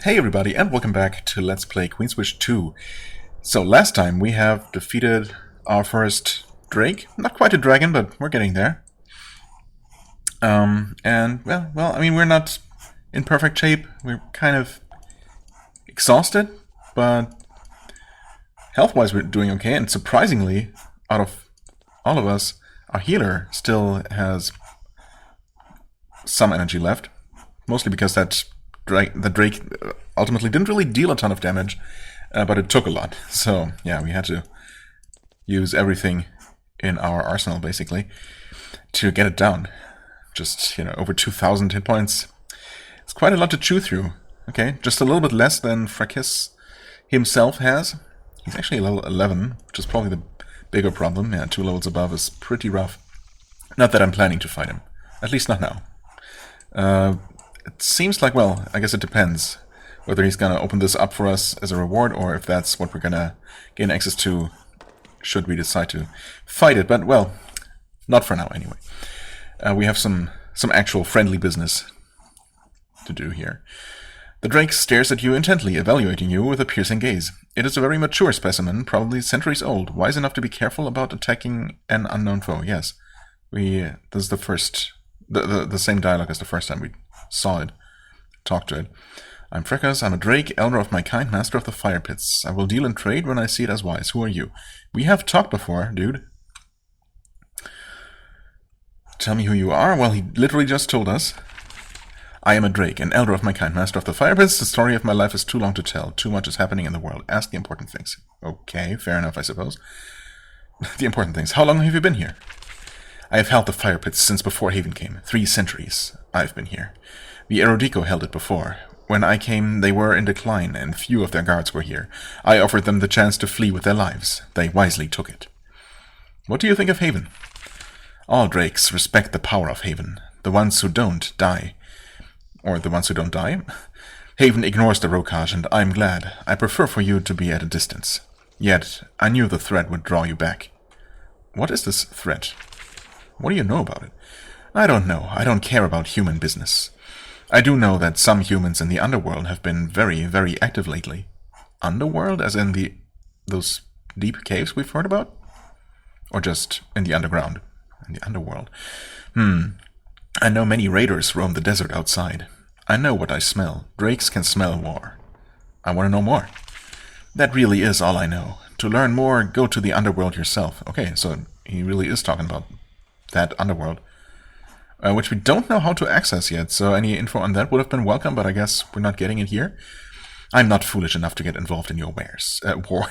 Hey everybody, and welcome back to Let's Play Queenswitch 2. So last time we have defeated our first Drake. Not quite a dragon, but we're getting there. I mean, we're not in perfect shape. We're kind of exhausted, but health-wise we're doing okay. And surprisingly, out of all of us, our healer still has some energy left. Mostly because the Drake ultimately didn't really deal a ton of damage, but it took a lot. So, yeah, we had to use everything in our arsenal, basically, to get it down. Just, over 2,000 hit points. It's quite a lot to chew through. Okay, just a little bit less than Frakis himself has. He's actually level 11, which is probably the bigger problem. Yeah, 2 levels above is pretty rough. Not that I'm planning to fight him. At least not now. It seems like, well, I guess it depends whether he's gonna open this up for us as a reward or if that's what we're gonna gain access to should we decide to fight it. But, well, not for now anyway. We have some actual friendly business to do here. The Drake stares at you intently, evaluating you with a piercing gaze. It is a very mature specimen, probably centuries old, wise enough to be careful about attacking an unknown foe. Yes, this is the first, the same dialogue as the first time we saw it, talked to it. I'm Frakis, I'm a Drake, elder of my kind, master of the fire pits. I will deal in trade when I see it as wise. Who are you? We have talked before, dude. Tell me who you are? Well, he literally just told us. I am a Drake, an elder of my kind, master of the fire pits. The story of my life is too long to tell. Too much is happening in the world. Ask the important things. Okay, fair enough, I suppose. The important things. How long have you been here? I have held the fire pits since before Haven came. 3 centuries I've been here. The Erodico held it before. When I came, they were in decline, and few of their guards were here. I offered them the chance to flee with their lives. They wisely took it. What do you think of Haven? All Drakes respect the power of Haven. The ones who don't die. Or the ones who don't die? Haven ignores the Rokaj, and I'm glad. I prefer for you to be at a distance. Yet, I knew the threat would draw you back. What is this threat? What do you know about it? I don't know. I don't care about human business. I do know that some humans in the underworld have been very, very active lately. Underworld? As in those deep caves we've heard about? Or just in the underground? In the underworld. I know many raiders roam the desert outside. I know what I smell. Drakes can smell war. I want to know more. That really is all I know. To learn more, go to the underworld yourself. Okay, so he really is talking about that underworld. Which we don't know how to access yet, so any info on that would have been welcome, but I guess we're not getting it here. I'm not foolish enough to get involved in your wares.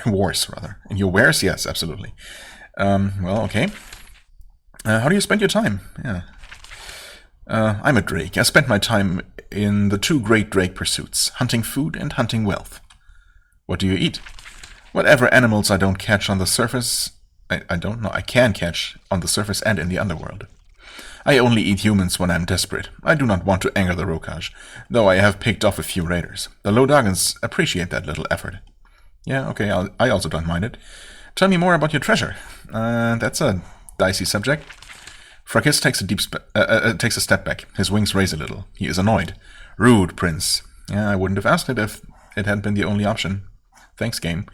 Wars, rather. In your wares? Yes, absolutely. Well, okay. How do you spend your time? Yeah. I'm a Drake. I spent my time in the 2 great Drake pursuits, hunting food and hunting wealth. What do you eat? Whatever animals I don't catch on the surface... I don't know. I can catch on the surface and in the underworld. I only eat humans when I'm desperate. I do not want to anger the Rokaj, though I have picked off a few raiders. The low Dagons appreciate that little effort. Yeah, okay, I also don't mind it. Tell me more about your treasure. That's a dicey subject. Frakis takes a step back. His wings raise a little. He is annoyed. Rude, Prince. Yeah, I wouldn't have asked it if it had been the only option. Thanks, game.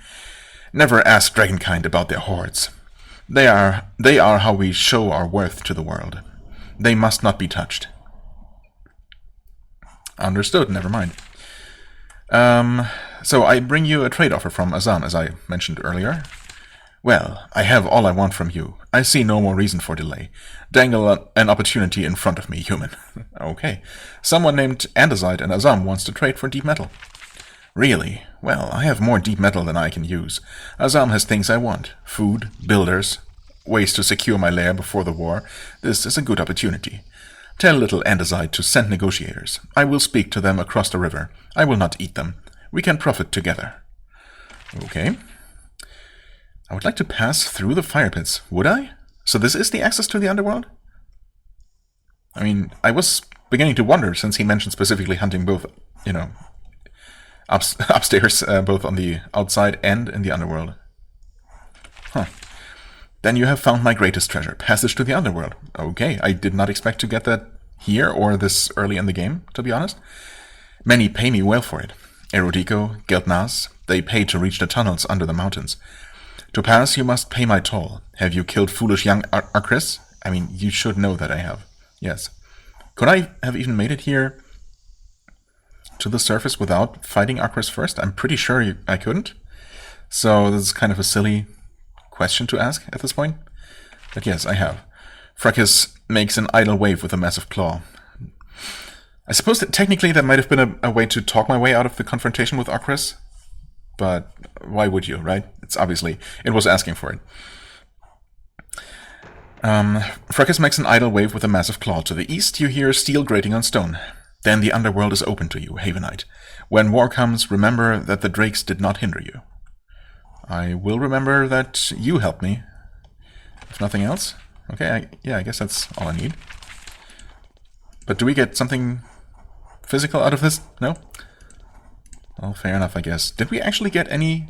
Never ask Dragonkind about their hoards. They are how we show our worth to the world. They must not be touched. Understood, never mind. So I bring you a trade offer from Azam, as I mentioned earlier. Well, I have all I want from you. I see no more reason for delay. Dangle an opportunity in front of me, human. Okay. Someone named Andesite and Azam wants to trade for deep metal. Really? Well, I have more deep metal than I can use. Azam has things I want. Food, builders, ways to secure my lair before the war. This is a good opportunity. Tell little Andesite to send negotiators. I will speak to them across the river. I will not eat them. We can profit together. Okay. I would like to pass through the fire pits. Would I? So this is the access to the underworld? I mean, I was beginning to wonder, since he mentioned specifically hunting both, upstairs, both on the outside and in the underworld. Huh. Then you have found my greatest treasure, passage to the underworld. Okay, I did not expect to get that here or this early in the game, to be honest. Many pay me well for it. Erudico, Geldnas, they pay to reach the tunnels under the mountains. To pass, you must pay my toll. Have you killed foolish young Arcris? I mean, you should know that I have. Yes. Could I have even made it here to the surface without fighting Arcris first? I'm pretty sure I couldn't. So this is kind of a silly question to ask at this point. But yes, I have. Fracus makes an idle wave with a massive claw. I suppose that technically that might have been a way to talk my way out of the confrontation with Arcris. But why would you, right? It's obviously, it was asking for it. Fracus makes an idle wave with a massive claw. To the east, you hear steel grating on stone. Then the underworld is open to you, Havenite. When war comes, remember that the drakes did not hinder you. I will remember that you helped me, if nothing else. Okay, I guess that's all I need. But do we get something physical out of this? No? Well, fair enough, I guess. Did we actually get any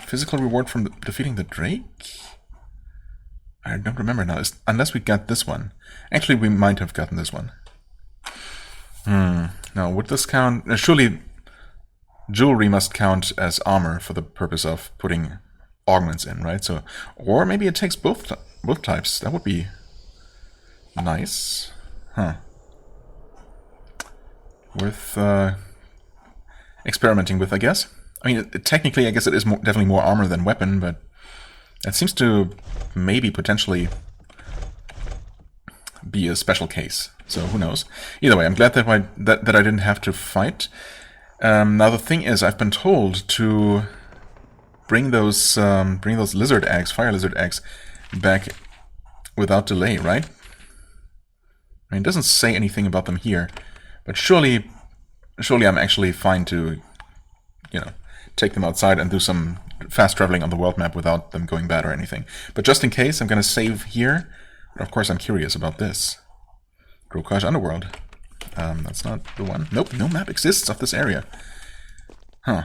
physical reward from defeating the Drake? I don't remember now, unless we got this one. Actually, we might have gotten this one. Now, would this count? Surely jewelry must count as armor for the purpose of putting augments in, right? So, or maybe it takes both types. That would be nice. Huh. Worth experimenting with, I guess. I mean, technically, I guess it is definitely more armor than weapon, but that seems to maybe potentially be a special case. So who knows? Either way, I'm glad that I didn't have to fight. Now the thing is, I've been told to bring those lizard eggs, fire lizard eggs, back without delay, right? I mean, it doesn't say anything about them here, but surely I'm actually fine to, take them outside and do some fast traveling on the world map without them going bad or anything. But just in case, I'm going to save here. But of course, I'm curious about this. Grokaj Underworld. That's not the one. Nope, no map exists of this area. Huh.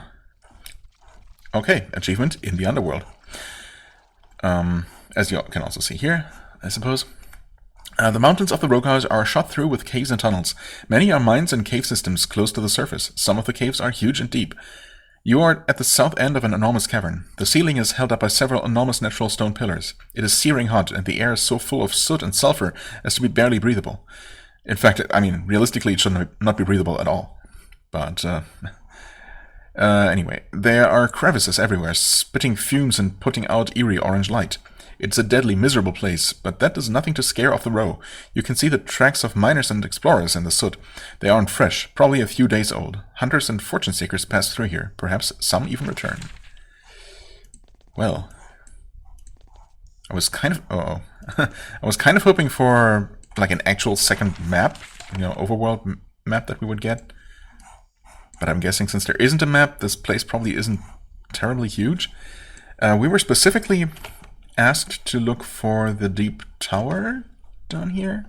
Okay, achievement in the Underworld. As you can also see here, I suppose. The mountains of the Grokaj are shot through with caves and tunnels. Many are mines and cave systems close to the surface. Some of the caves are huge and deep. You are at the south end of an enormous cavern. The ceiling is held up by several enormous natural stone pillars. It is searing hot, and the air is so full of soot and sulfur as to be barely breathable. In fact, I mean, realistically, it should not be breathable at all. But, anyway, there are crevices everywhere, spitting fumes and putting out eerie orange light. It's a deadly, miserable place, but that does nothing to scare off the row. You can see the tracks of miners and explorers in the soot. They aren't fresh, probably a few days old. Hunters and fortune seekers pass through here. Perhaps some even return. Well, I was kind of... I was kind of hoping for like an actual second map, overworld map that we would get. But I'm guessing since there isn't a map, this place probably isn't terribly huge. We were specifically asked to look for the deep tower down here.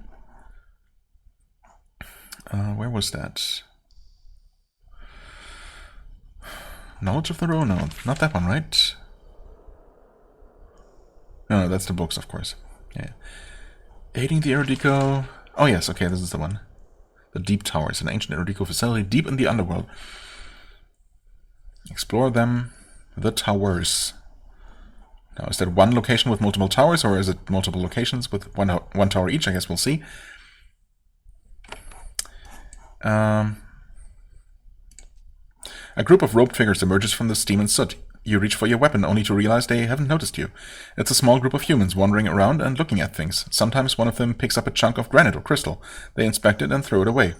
Where was that? Knowledge of the Row? No, not that one, right? No, that's the books, of course. Yeah. Aiding the Erudico. Oh yes, okay, this is the one. The Deep Towers, an ancient Erudico facility deep in the underworld. Explore them. The towers. Now, is that one location with multiple towers, or is it multiple locations with one tower each? I guess we'll see. A group of robed figures emerges from the steam and soot. You reach for your weapon only to realize they haven't noticed you. It's a small group of humans wandering around and looking at things. Sometimes one of them picks up a chunk of granite or crystal. They inspect it and throw it away.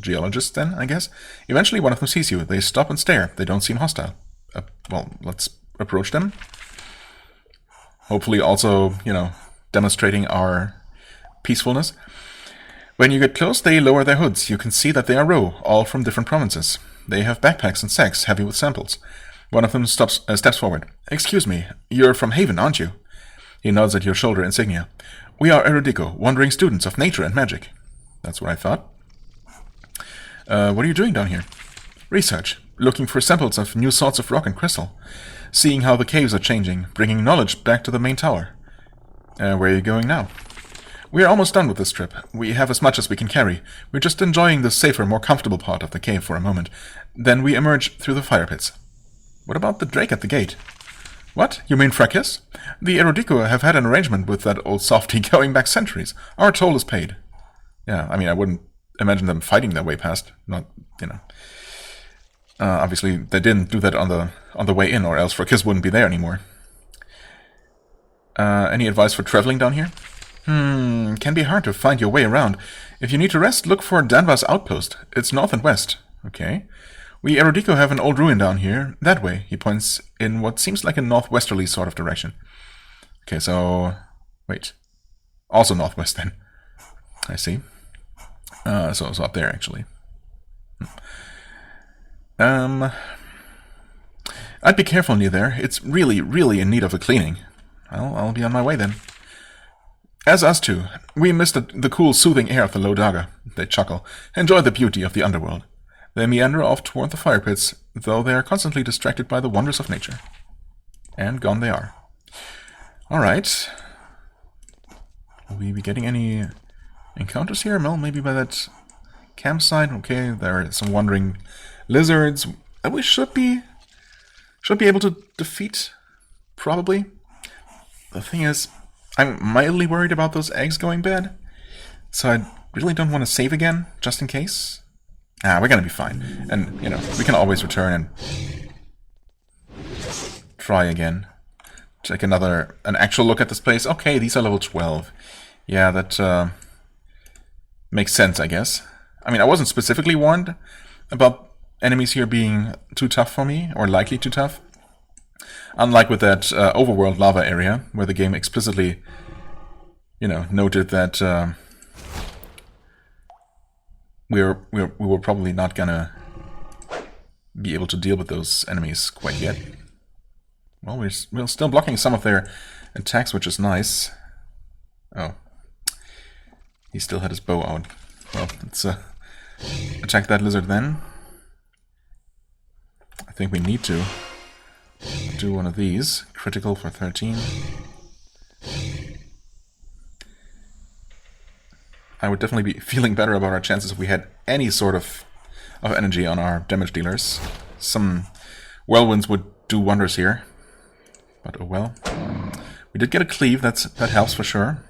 Geologists then, I guess? Eventually one of them sees you. They stop and stare. They don't seem hostile. Well, let's approach them. Hopefully also, demonstrating our peacefulness. When you get close, they lower their hoods. You can see that they are Row, all from different provinces. They have backpacks and sacks heavy with samples. One of them steps forward. "Excuse me, you're from Haven, aren't you?" He nods at your shoulder insignia. "We are Erudico, wandering students of nature and magic." That's what I thought. What are you doing down here? "Research. Looking for samples of new sorts of rock and crystal. Seeing how the caves are changing, bringing knowledge back to the main tower." Where are you going now? We are almost done with this trip. We have as much as we can carry. We're just enjoying the safer, more comfortable part of the cave for a moment. Then we emerge through the fire pits. What about the drake at the gate? What? You mean Fracas? The Erodico have had an arrangement with that old softy going back centuries. Our toll is paid. Yeah, I mean, I wouldn't imagine them fighting their way past. Not, you know. Obviously, they didn't do that on the way in, or else Fracas wouldn't be there anymore. Any advice for traveling down here? Can be hard to find your way around. If you need to rest, look for Danva's outpost. It's north and west. Okay. We Erodico have an old ruin down here. That way, he points in what seems like a northwesterly sort of direction. Okay, so... wait. Also northwest then. I see. So it's up there, actually. I'd be careful near there. It's really, really in need of a cleaning. Well, I'll be on my way then. As us too. We miss the cool, soothing air of the Low Daga. They chuckle. Enjoy the beauty of the underworld. They meander off toward the fire pits, though they are constantly distracted by the wonders of nature. And gone they are. Alright. Will we be getting any encounters here? Well, maybe by that campsite. Okay, there are some wandering lizards that we should be able to defeat, probably. The thing is, I'm mildly worried about those eggs going bad, so I really don't want to save again, just in case. We're gonna be fine. And, you know, we can always return and try again. Take an actual look at this place. Okay, these are level 12. Yeah, that makes sense, I guess. I mean, I wasn't specifically warned about enemies here being too tough for me, or likely too tough. Unlike with that overworld lava area, where the game explicitly, you know, noted that we were probably not gonna be able to deal with those enemies quite yet. Well, we're still blocking some of their attacks, which is nice. Oh. He still had his bow out. Well, let's attack that lizard then. I think we need to do one of these. Critical for 13. I would definitely be feeling better about our chances if we had any sort of energy on our damage dealers. Some whirlwinds would do wonders here. But oh well. We did get a cleave, that helps for sure.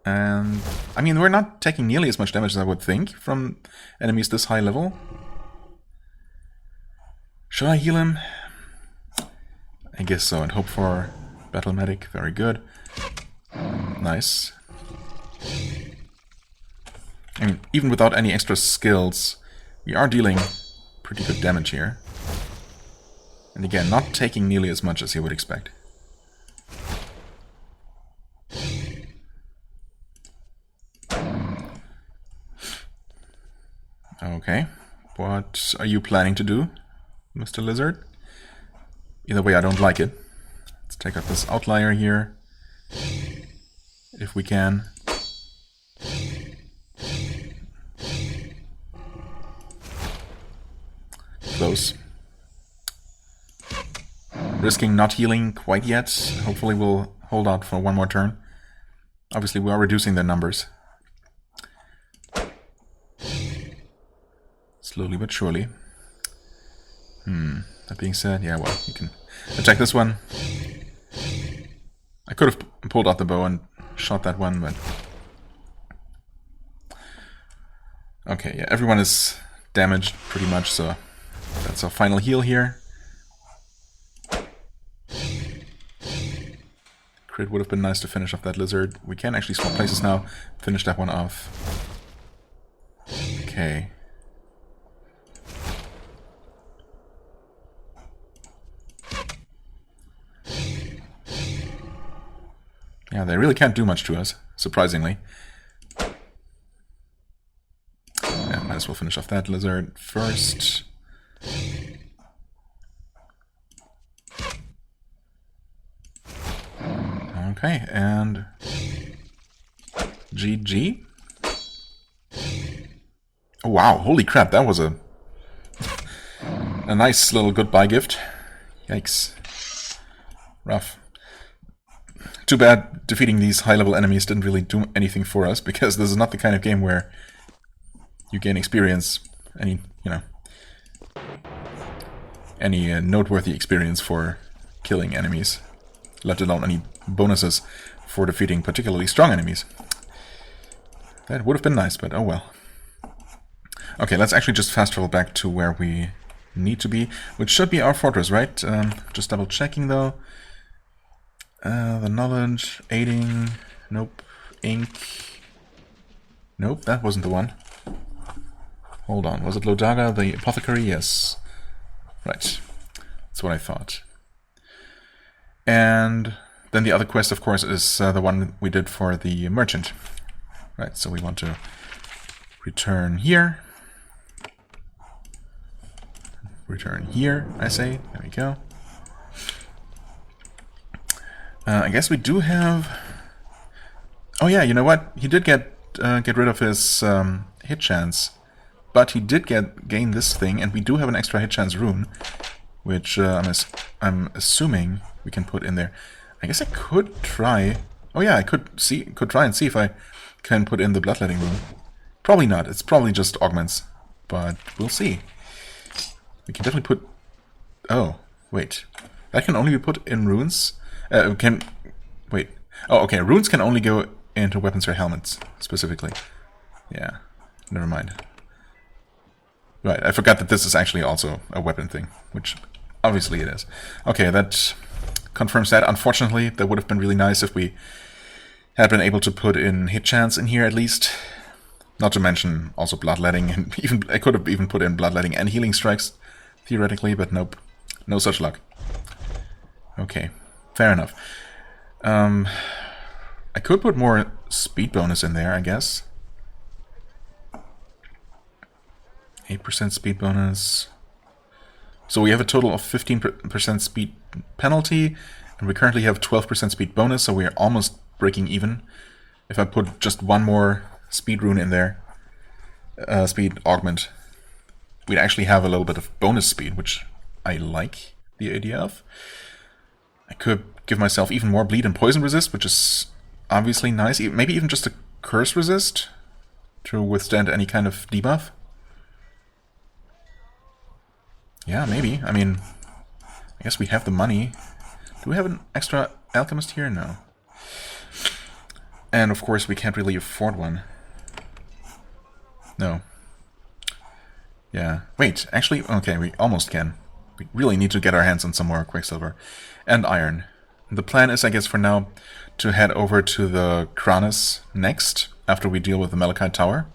And I mean, we're not taking nearly as much damage as I would think from enemies this high level. Should I heal him? I guess so, and hope for Battle Medic. Very good. Nice. I mean, even without any extra skills, we are dealing pretty good damage here. And again, not taking nearly as much as you would expect. Okay, what are you planning to do, Mr. Lizard? Either way, I don't like it. Let's take out this outlier here, if we can. Close. Risking not healing quite yet. Hopefully we'll hold out for one more turn. Obviously we are reducing their numbers. Slowly but surely. That being said, yeah, well, you can attack this one. I could have pulled out the bow and shot that one, but... okay, yeah, everyone is damaged pretty much, so that's our final heal here. Crit would have been nice to finish off that lizard. We can actually swap places now. Finish that one off. Okay. Yeah, they really can't do much to us, surprisingly. Yeah, might as well finish off that lizard first. Okay, and GG. Oh, wow, holy crap, that was a nice little goodbye gift. Yikes. Rough. Too bad defeating these high-level enemies didn't really do anything for us, because this is not the kind of game where you gain experience, any noteworthy experience for killing enemies, let alone any bonuses for defeating particularly strong enemies. That would have been nice, but oh well. Okay, let's actually just fast travel back to where we need to be, which should be our fortress, right? Just double checking though. The knowledge, aiding, nope, ink, nope, that wasn't the one. Hold on, was it Lodaga, the apothecary? Yes. Right, that's what I thought. And then the other quest, of course, is the one we did for the merchant. Right, so we want to return here. Return here, I say. There we go. I guess we do have... Oh yeah, you know what? He did get rid of his hit chance, but he did gain this thing, and we do have an extra hit chance rune, which I'm assuming we can put in there. I guess I could try... Oh yeah, I could try and see if I can put in the bloodletting rune. Probably not. It's probably just augments, but we'll see. We can definitely put... Oh, wait. That can only be put in runes? Wait. Oh, okay. Runes can only go into weapons or helmets, specifically. Yeah. Never mind. Right, I forgot that this is actually also a weapon thing, which obviously it is. Okay, that confirms that. Unfortunately, that would have been really nice if we had been able to put in hit chance in here at least. Not to mention also bloodletting, and even I could have even put in bloodletting and healing strikes, theoretically, but nope. No such luck. Okay, fair enough. I could put more speed bonus in there, I guess. 8% speed bonus. So we have a total of 15% speed penalty, and we currently have 12% speed bonus, so we are almost breaking even. If I put just one more speed rune in there, speed augment, we'd actually have a little bit of bonus speed, which I like the idea of. I could give myself even more bleed and poison resist, which is obviously nice. Maybe even just a curse resist to withstand any kind of debuff. Yeah, maybe. I mean, I guess we have the money. Do we have an extra alchemist here? No. And of course we can't really afford one. No. Yeah. Wait, actually, okay, we almost can. We really need to get our hands on some more quicksilver and iron. The plan is, I guess, for now, to head over to the Kranis next, after we deal with the Malachite Tower.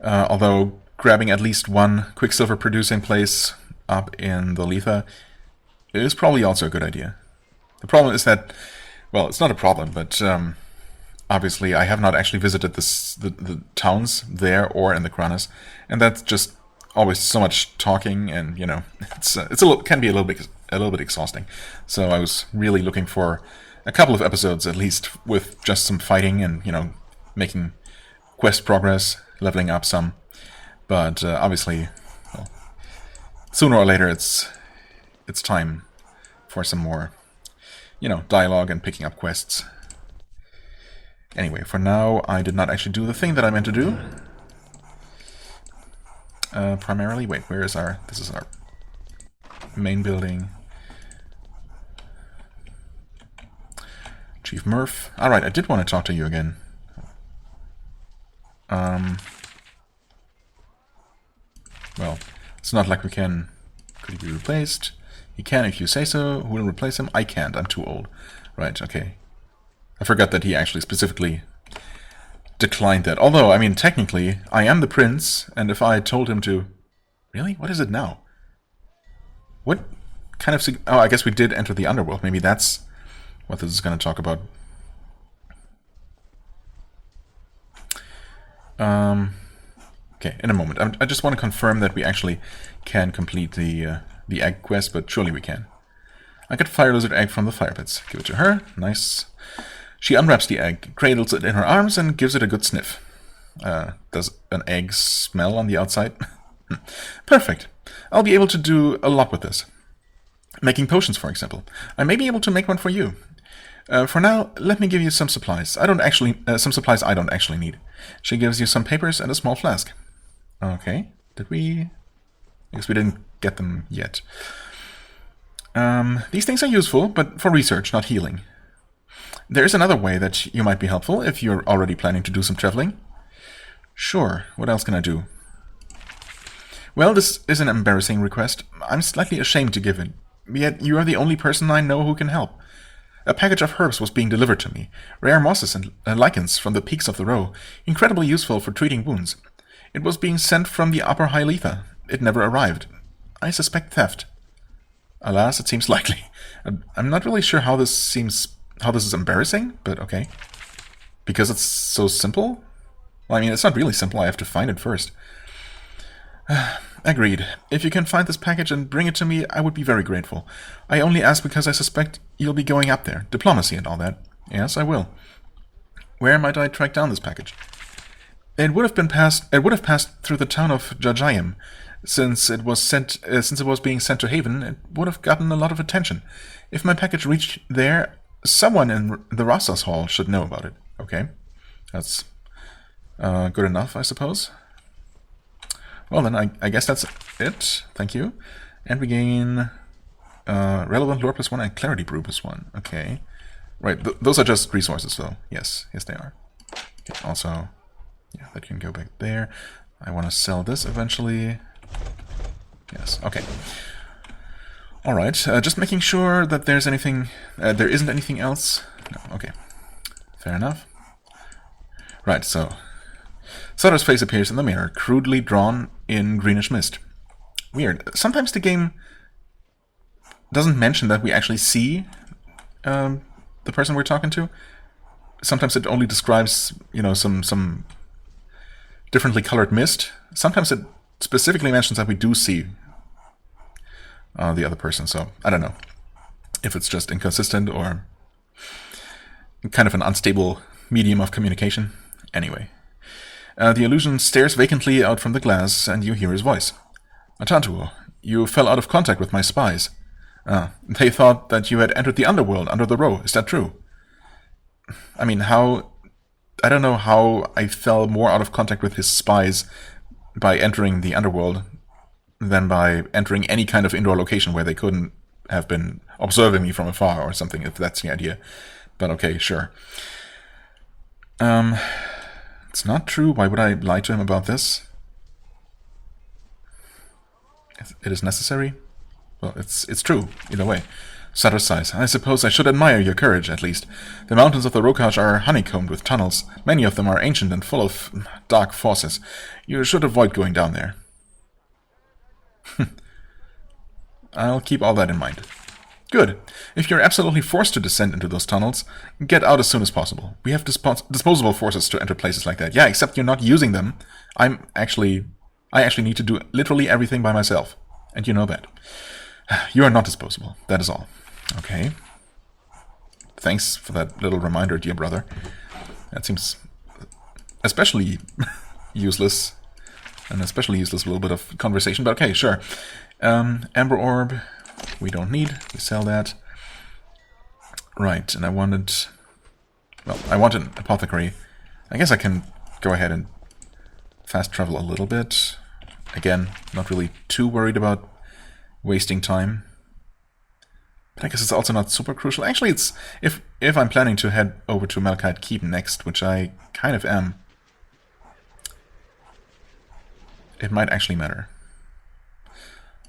Although grabbing at least one quicksilver producing place up in the Letha is probably also a good idea. The problem is that, well, it's not a problem, but obviously I have not actually visited the towns there or in the Kranis, and that's just always so much talking, and you know, can be a little bit exhausting. So I was really looking for a couple of episodes at least with just some fighting and, you know, making quest progress, leveling up some. But obviously, well, sooner or later it's time for some more, you know, dialogue and picking up quests. Anyway, for now I did not actually do the thing that I meant to do. Primarily, wait, where is this is our main building. Chief Murph. Alright, I did want to talk to you again. Well, it's not like we can... Could he be replaced? He can if you say so. Who will replace him? I can't, I'm too old. Right, okay. I forgot that he actually specifically declined that. Although, I mean, technically, I am the prince, and if I told him to... Really? What is it now? What kind of... Oh, I guess we did enter the underworld. Maybe that's what this is going to talk about. Okay, in a moment. I just want to confirm that we actually can complete the egg quest, but surely we can. I get fire lizard egg from the fire pits. Give it to her. Nice. She unwraps the egg, cradles it in her arms, and gives it a good sniff. Does an egg smell on the outside? Perfect. I'll be able to do a lot with this. Making potions, for example. I may be able to make one for you. For now, let me give you some supplies. Some supplies I don't actually need. She gives you some papers and a small flask. Okay. Did we? I guess we didn't get them yet. These things are useful, but for research, not healing. There is another way that you might be helpful if you're already planning to do some traveling. Sure. What else can I do? Well, this is an embarrassing request. I'm slightly ashamed to give it. Yet you are the only person I know who can help. A package of herbs was being delivered to me. Rare mosses and lichens from the peaks of the row. Incredibly useful for treating wounds. It was being sent from the upper Hyletha. It never arrived. I suspect theft. Alas, it seems likely. I'm not really sure how this is embarrassing, but okay. Because it's so simple? Well, I mean, it's not really simple. I have to find it first. Agreed. If you can find this package and bring it to me, I would be very grateful. I only ask because I suspect you'll be going up there. Diplomacy and all that. Yes, I will. Where might I track down this package? It would have passed through the town of Jajayim. Since it was being sent to Haven, it would have gotten a lot of attention. If my package reached there, someone in the Rasas Hall should know about it. Okay. That's good enough, I suppose. Well, then I guess that's it. Thank you. And we gain relevant lore +1 and clarity brew +1. Okay. Right, those are just resources, though. Yes, they are. Okay, also, yeah, that can go back there. I want to sell this eventually. Yes, okay. Alright, just making sure that there isn't anything else. No, okay. Fair enough. Right, so Sutter's face appears in the mirror, crudely drawn in greenish mist. Weird. Sometimes the game doesn't mention that we actually see the person we're talking to. Sometimes it only describes, some differently colored mist. Sometimes it specifically mentions that we do see the other person, so I don't know if it's just inconsistent or kind of an unstable medium of communication. Anyway. The illusion stares vacantly out from the glass, and you hear his voice. Atantuo, you fell out of contact with my spies. They thought that you had entered the underworld under the row. Is that true? I mean, I don't know how I fell more out of contact with his spies by entering the underworld than by entering any kind of indoor location where they couldn't have been observing me from afar or something, if that's the idea. But okay, sure. It's not true. Why would I lie to him about this? It is necessary? Well, it's true, either way. Sutter sighs. I suppose I should admire your courage, at least. The mountains of the Rokaj are honeycombed with tunnels. Many of them are ancient and full of dark forces. You should avoid going down there. I'll keep all that in mind. Good. If you're absolutely forced to descend into those tunnels, get out as soon as possible. We have disposable forces to enter places like that. Yeah, except you're not using them. I actually need to do literally everything by myself. And you know that. You are not disposable. That is all. Okay. Thanks for that little reminder, dear brother. That seems especially useless. An especially useless little bit of conversation, but okay, sure. Amber Orb, we don't need. We sell that. Right, and I wanted an apothecary. I guess I can go ahead and fast travel a little bit. Again, not really too worried about wasting time. But I guess it's also not super crucial. Actually, it's if I'm planning to head over to Malachite Keep next, which I kind of am, it might actually matter.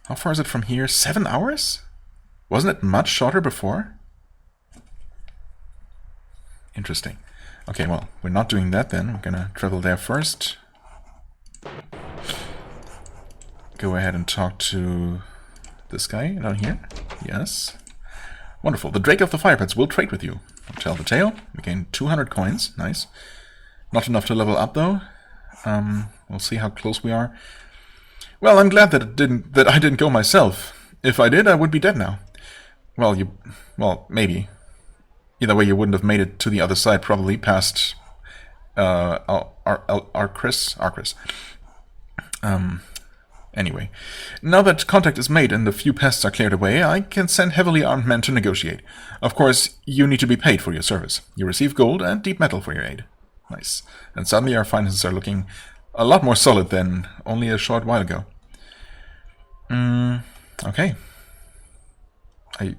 How far is it from here? 7 hours? Wasn't it much shorter before? Interesting. Okay, well, we're not doing that then. We're gonna travel there first. Go ahead and talk to this guy down here. Yes. Wonderful. The Drake of the Fire Pits will trade with you. Tell the tale. We gain 200 coins. Nice. Not enough to level up, though. We'll see how close we are. Well, I'm glad that I didn't go myself. If I did, I would be dead now. Well, maybe. Either way, you wouldn't have made it to the other side, probably past Arcris. Anyway, now that contact is made and the few pests are cleared away, I can send heavily armed men to negotiate. Of course, you need to be paid for your service. You receive gold and deep metal for your aid. Nice. And suddenly our finances are looking a lot more solid than only a short while ago. Okay. I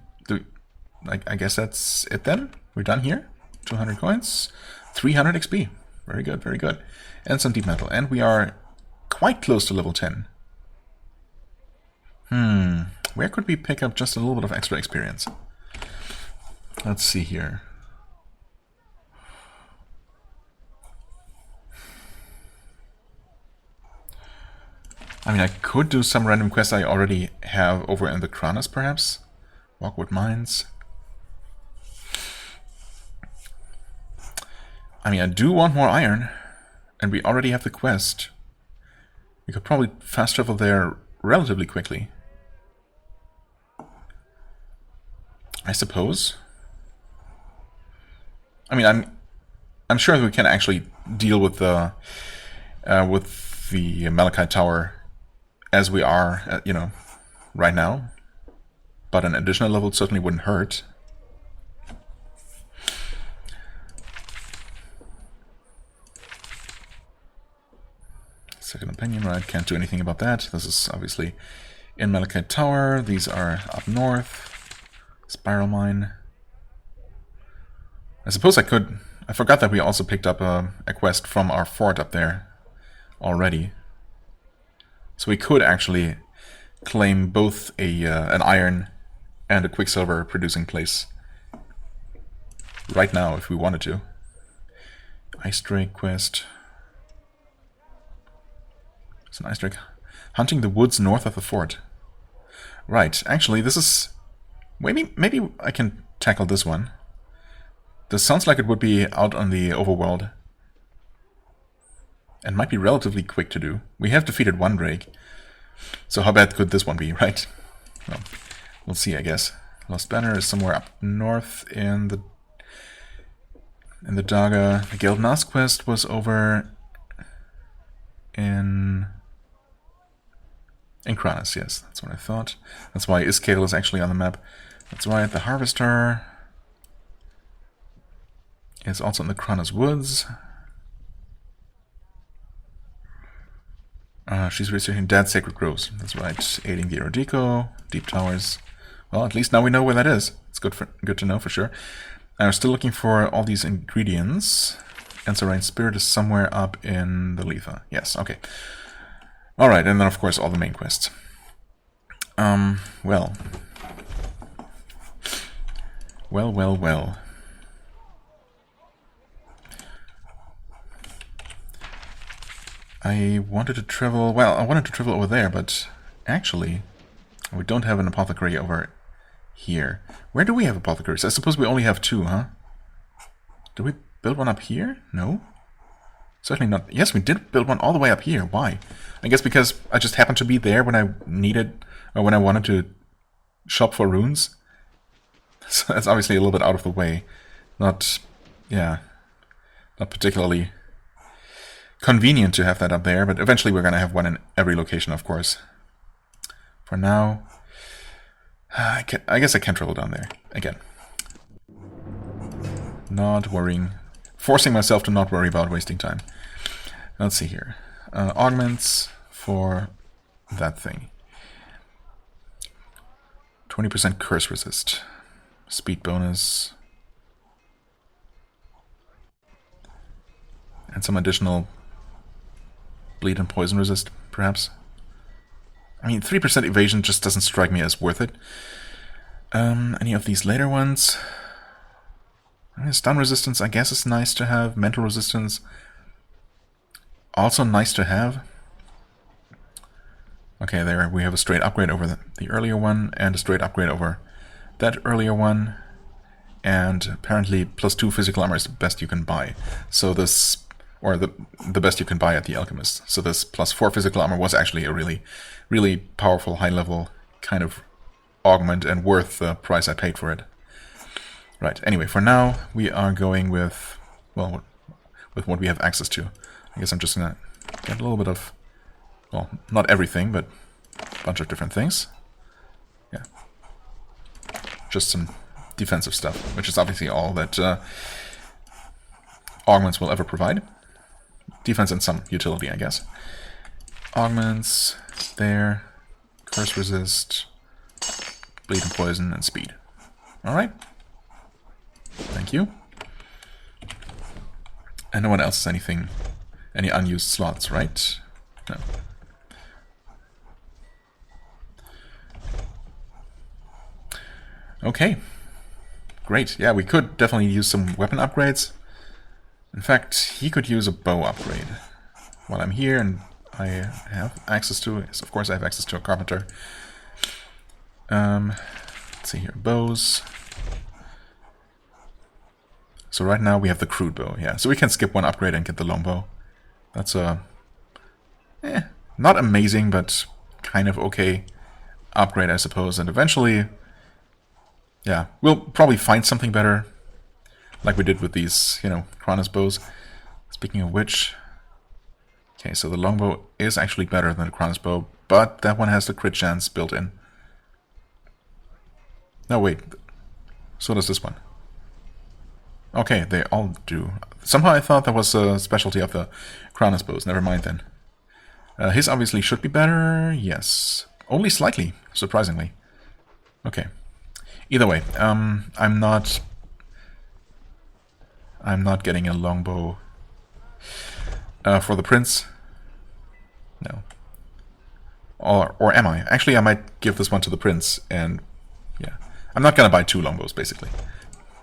guess that's it then. We're done here. 200 coins. 300 XP. Very good, very good. And some deep metal. And we are quite close to level 10. Where could we pick up just a little bit of extra experience? Let's see here. I mean, I could do some random quests I already have over in the Kranas, perhaps. Walkwood Mines. I mean, I do want more iron, and we already have the quest. We could probably fast travel there relatively quickly. I suppose. I mean, I'm sure we can actually deal with the Malachite Tower as we are, you know, right now. But an additional level certainly wouldn't hurt. Second opinion, right? Can't do anything about that. This is obviously in Malachite Tower. These are up north. Spiral Mine. I suppose I could... I forgot that we also picked up a quest from our fort up there already. So we could actually claim both an iron and a quicksilver producing place right now if we wanted to. Ice Drake quest. It's an Ice Drake. Hunting the woods north of the fort. Right, actually this is... Maybe I can tackle this one. This sounds like it would be out on the overworld. And might be relatively quick to do. We have defeated one Drake. So how bad could this one be, right? Well, we'll see, I guess. Lost Banner is somewhere up north in the Daga. The Guild Nas quest was over in Kranas, yes, that's what I thought. That's why Iskadel is actually on the map. That's right, the Harvester is also in the Kranas Woods. She's researching Dead Sacred Groves. That's right, aiding the Erodico, Deep Towers. Well, at least now we know where that is. It's good to know for sure. I'm still looking for all these ingredients. And Sarayn's Spirit is somewhere up in the Letha. Yes, okay. Alright, and then of course all the main quests. Well. I wanted to travel over there, but actually, we don't have an apothecary over here. Where do we have apothecaries? I suppose we only have two, huh? Did we build one up here? No? Certainly not. Yes, we did build one all the way up here. Why? I guess because I just happened to be there when I needed, or when I wanted to shop for runes. So that's obviously a little bit out of the way. Not particularly convenient to have that up there, but eventually we're going to have one in every location, of course. For now, I guess I can travel down there again. Not worrying. Forcing myself to not worry about wasting time. Let's see here. Augments for that thing. 20% curse resist. Speed bonus. And some additional bleed and poison resist, perhaps. I mean, 3% evasion just doesn't strike me as worth it. Any of these later ones? I mean, stun resistance, I guess, is nice to have. Mental resistance, also nice to have. Okay, there we have a straight upgrade over the earlier one, and a straight upgrade over that earlier one. And apparently +2 physical armor is the best you can buy. So this, or the best you can buy at the Alchemist. So this +4 physical armor was actually a really, really powerful, high-level kind of augment and worth the price I paid for it. Right, anyway, for now, we are going with, well, with what we have access to. I guess I'm just gonna get a little bit of Well, not everything, but a bunch of different things. Yeah. Just some defensive stuff, which is obviously all that augments will ever provide. Defense and some utility, I guess. Augments, there. Curse resist, bleed and poison, and speed. Alright. Thank you. And no one else has anything, any unused slots, right? No. Okay. Great. Yeah, we could definitely use some weapon upgrades. In fact, he could use a bow upgrade. While I'm here and I have access to, yes, of course I have access to a carpenter. Let's see here, bows. So right now we have the crude bow, yeah. So we can skip one upgrade and get the longbow. That's a, not amazing, but kind of okay upgrade, I suppose. And eventually, yeah, we'll probably find something better, like we did with these, you know, Kronos bows. Speaking of which, okay, so the longbow is actually better than the Kronos bow, but that one has the crit chance built in. No, wait, so does this one. Okay, they all do. Somehow I thought that was a specialty of the Kronos bows. Never mind then. His obviously should be better. Yes. Only slightly, surprisingly. Okay. Either way, I'm not getting a longbow for the prince. No. Or am I? Actually, I might give this one to the prince, and yeah. I'm not gonna buy two longbows, basically.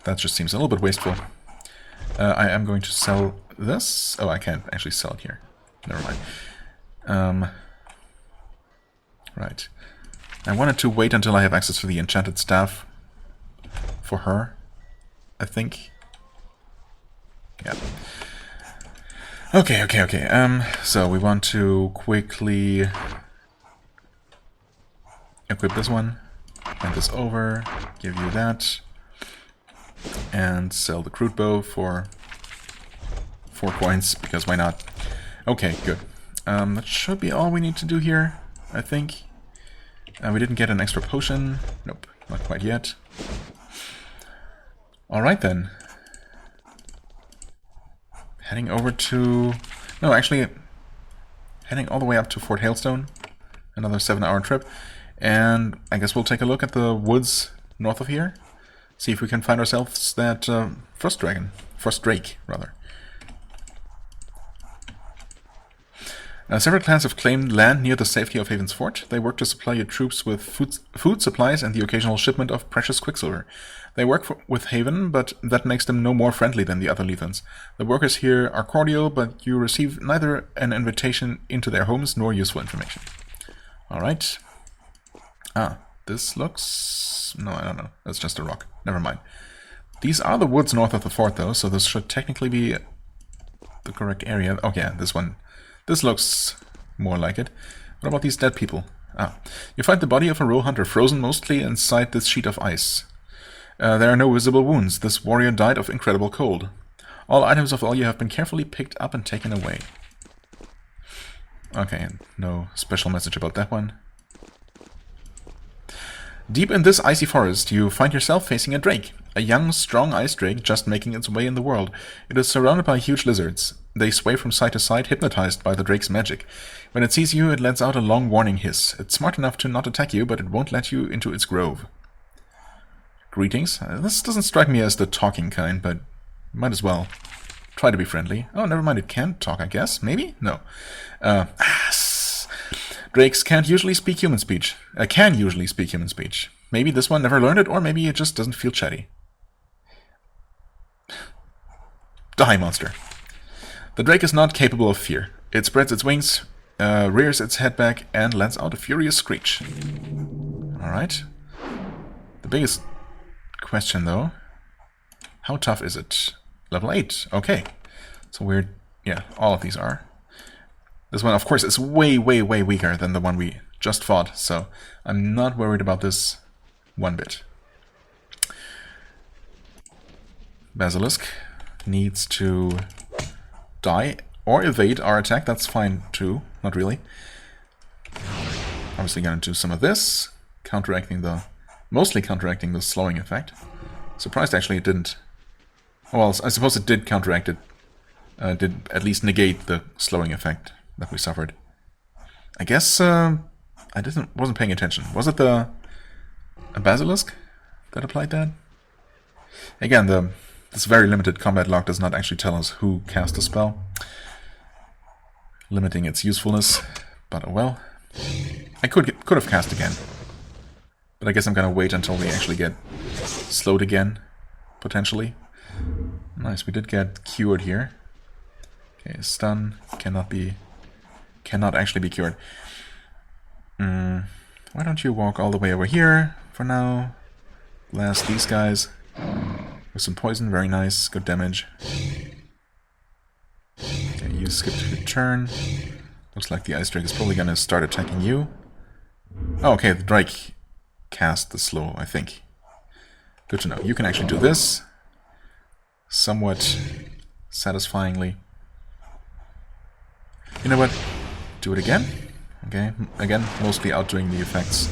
That just seems a little bit wasteful. I am going to sell this. Oh, I can't actually sell it here. Never mind. Right. I wanted to wait until I have access to the enchanted staff for her, I think. Yeah. Okay. So we want to quickly equip this one. Hand this over. Give you that. And sell the crude bow for 4 coins, because why not? Okay, good. That should be all we need to do here, I think. We didn't get an extra potion. Nope, not quite yet. Alright then. Heading over to... No, actually, heading all the way up to Fort Hailstone. Another 7-hour trip. And I guess we'll take a look at the woods north of here. See if we can find ourselves that Frost Drake, rather. Several clans have claimed land near the safety of Haven's fort. They work to supply your troops with food supplies and the occasional shipment of precious quicksilver. They work with Haven, but that makes them no more friendly than the other Leathans. The workers here are cordial, but you receive neither an invitation into their homes nor useful information. Alright. This looks... No, I don't know. That's just a rock. Never mind. These are the woods north of the fort, though, so this should technically be the correct area. Oh, yeah, this one. This looks more like it. What about these dead people? You find the body of a row hunter, frozen mostly inside this sheet of ice. There are no visible wounds. This warrior died of incredible cold. All items of value have been carefully picked up and taken away. Okay, no special message about that one. Deep in this icy forest, you find yourself facing a drake. A young, strong ice drake just making its way in the world. It is surrounded by huge lizards. They sway from side to side, hypnotized by the drake's magic. When it sees you, it lets out a long warning hiss. It's smart enough to not attack you, but it won't let you into its grove. Greetings. This doesn't strike me as the talking kind, but might as well try to be friendly. Oh, never mind, it can't talk, I guess. Maybe? No. Drakes can't usually speak human speech. Can usually speak human speech. Maybe this one never learned it, or maybe it just doesn't feel chatty. Die, monster. The drake is not capable of fear. It spreads its wings, rears its head back, and lets out a furious screech. Alright. The biggest question, though, how tough is it? Level 8. Okay. So we're... yeah, all of these are. This one, of course, is way, way, way weaker than the one we just fought, so I'm not worried about this one bit. Basilisk needs to die or evade our attack. That's fine, too. Not really. Obviously gonna do some of this, mostly counteracting the slowing effect. Surprised actually it didn't. Well, I suppose it did counteract it. Did at least negate the slowing effect that we suffered. I guess I wasn't paying attention. Was it a basilisk that applied that? Again, this very limited combat log does not actually tell us who cast the spell, limiting its usefulness. But oh well. I could have cast again, but I guess I'm gonna wait until we actually get slowed again, potentially. Nice, we did get cured here. Okay, stun cannot actually be cured. Why don't you walk all the way over here for now? Blast these guys with some poison. Very nice, good damage. Okay, you skipped your turn. Looks like the Ice Drake is probably gonna start attacking you. Oh, okay, the Drake cast the slow, I think. Good to know. You can actually do this somewhat satisfyingly. You know what? Do it again. Okay, again, mostly undoing the effects.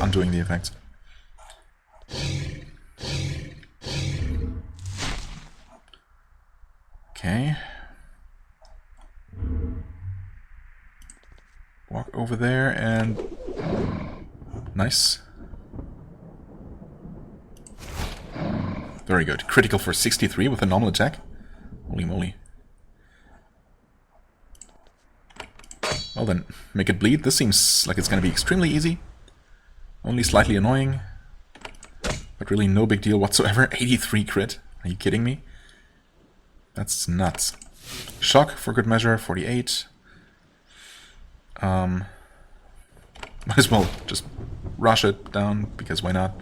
Okay. Walk over there and... Nice. Very good. Critical for 63 with a normal attack. Holy moly. Well then, make it bleed. This seems like it's going to be extremely easy. Only slightly annoying. But really no big deal whatsoever. 83 crit. Are you kidding me? That's nuts. Shock for good measure, 48. Might as well just rush it down, because why not?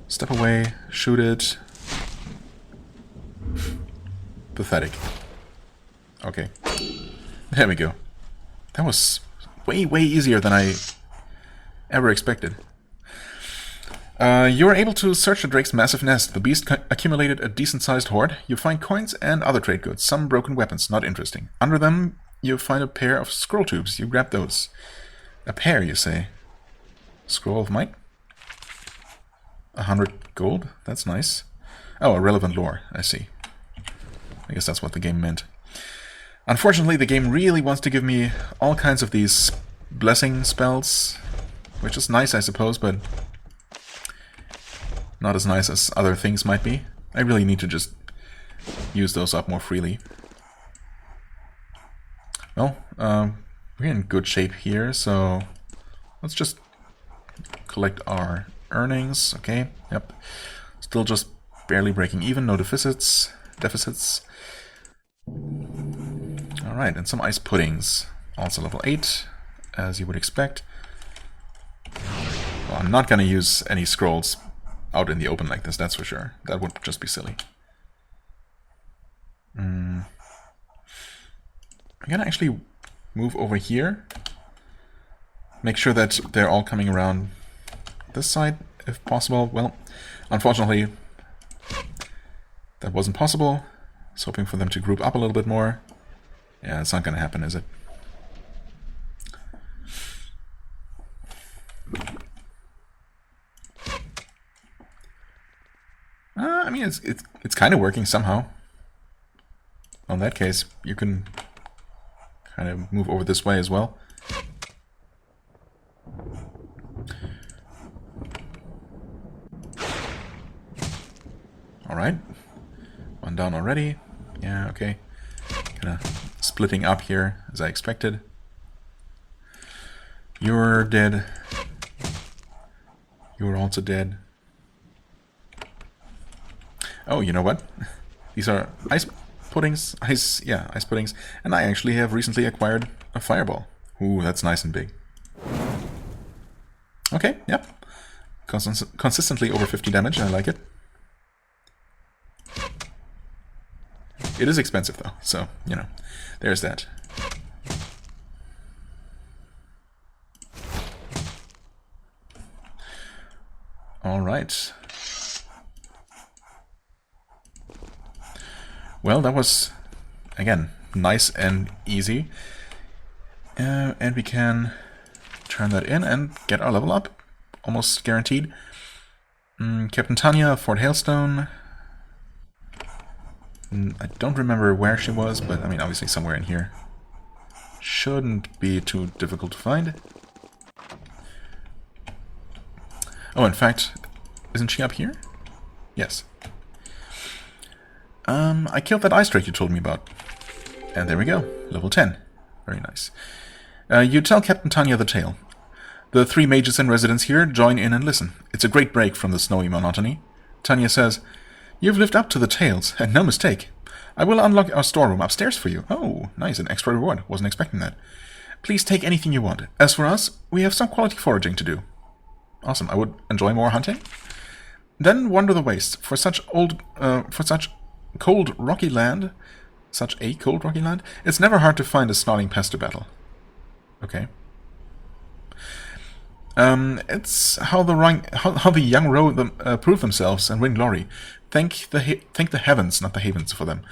Step away, shoot it. Pathetic. Okay. There we go. That was way, way easier than I ever expected. You are able to search the Drake's massive nest. The beast accumulated a decent-sized hoard. You find coins and other trade goods. Some broken weapons, not interesting. Under them, you find a pair of scroll tubes. You grab those. A pair, you say? Scroll of Might? 100 gold? That's nice. Oh, a relevant lore. I see. I guess that's what the game meant. Unfortunately, the game really wants to give me all kinds of these blessing spells, which is nice, I suppose, but not as nice as other things might be. I really need to just use those up more freely. Well, we're in good shape here, so let's just collect our earnings. Okay, yep. Still just barely breaking even, no deficits. Alright, and some ice puddings. Also level 8, as you would expect. Well, I'm not going to use any scrolls out in the open like this, that's for sure. That would just be silly. I'm going to actually move over here. Make sure that they're all coming around this side, if possible. Well, unfortunately, that wasn't possible. I was hoping for them to group up a little bit more. Yeah, it's not going to happen, is it? I mean, it's kind of working somehow. Well, in that case, you can kind of move over this way as well. Alright. One down already. Yeah, okay. Kind of splitting up here, as I expected. You're dead. You're also dead. Oh, you know what? These are ice puddings. Ice puddings. And I actually have recently acquired a fireball. Ooh, that's nice and big. Okay, yep. Consistently over 50 damage, I like it. It is expensive though, so, you know, there's that. Alright. Well, that was, again, nice and easy. And we can turn that in and get our level up. Almost guaranteed. Captain Tanya, Fort Hailstone. I don't remember where she was, but I mean, obviously somewhere in here. Shouldn't be too difficult to find. Oh, in fact, isn't she up here? Yes. I killed that ice drake you told me about. And there we go, level 10. Very nice. You tell Captain Tanya the tale. The 3 mages in residence here join in and listen. It's a great break from the snowy monotony. Tanya says, "You've lived up to the tales, and no mistake. I will unlock our storeroom upstairs for you." Oh, nice, an extra reward. Wasn't expecting that. "Please take anything you want. As for us, we have some quality foraging to do." Awesome, I would enjoy more hunting. "Then wander the wastes. For such cold, rocky land, it's never hard to find a snarling pest to battle." Okay. It's how the young prove themselves and win glory. Thank the heavens, not the havens, for them.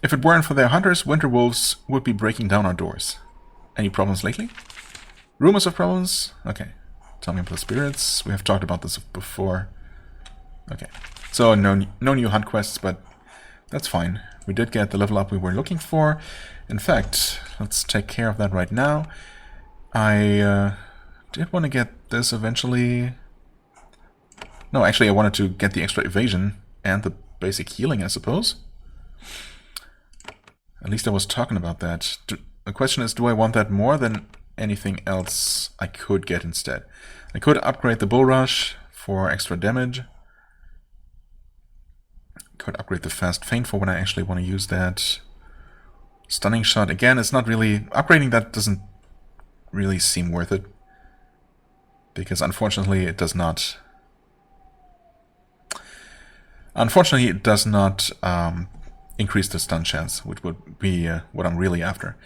If it weren't for their hunters, winter wolves would be breaking down our doors. Any problems lately? Rumors of problems? Okay. Tell me about the spirits. We have talked about this before. Okay. So no new hunt quests, but that's fine. We did get the level up we were looking for. In fact, let's take care of that right now. I did want to get this eventually. No, actually I wanted to get the extra evasion and the basic healing, I suppose. At least I was talking about that. The question is, do I want that more than anything else I could get instead? I could upgrade the bull rush for extra damage. Could upgrade the fast feint for when I actually want to use that. Stunning shot, again, it's not really... Upgrading that doesn't really seem worth it. Because unfortunately it does not... Unfortunately it does not increase the stun chance, which would be what I'm really after.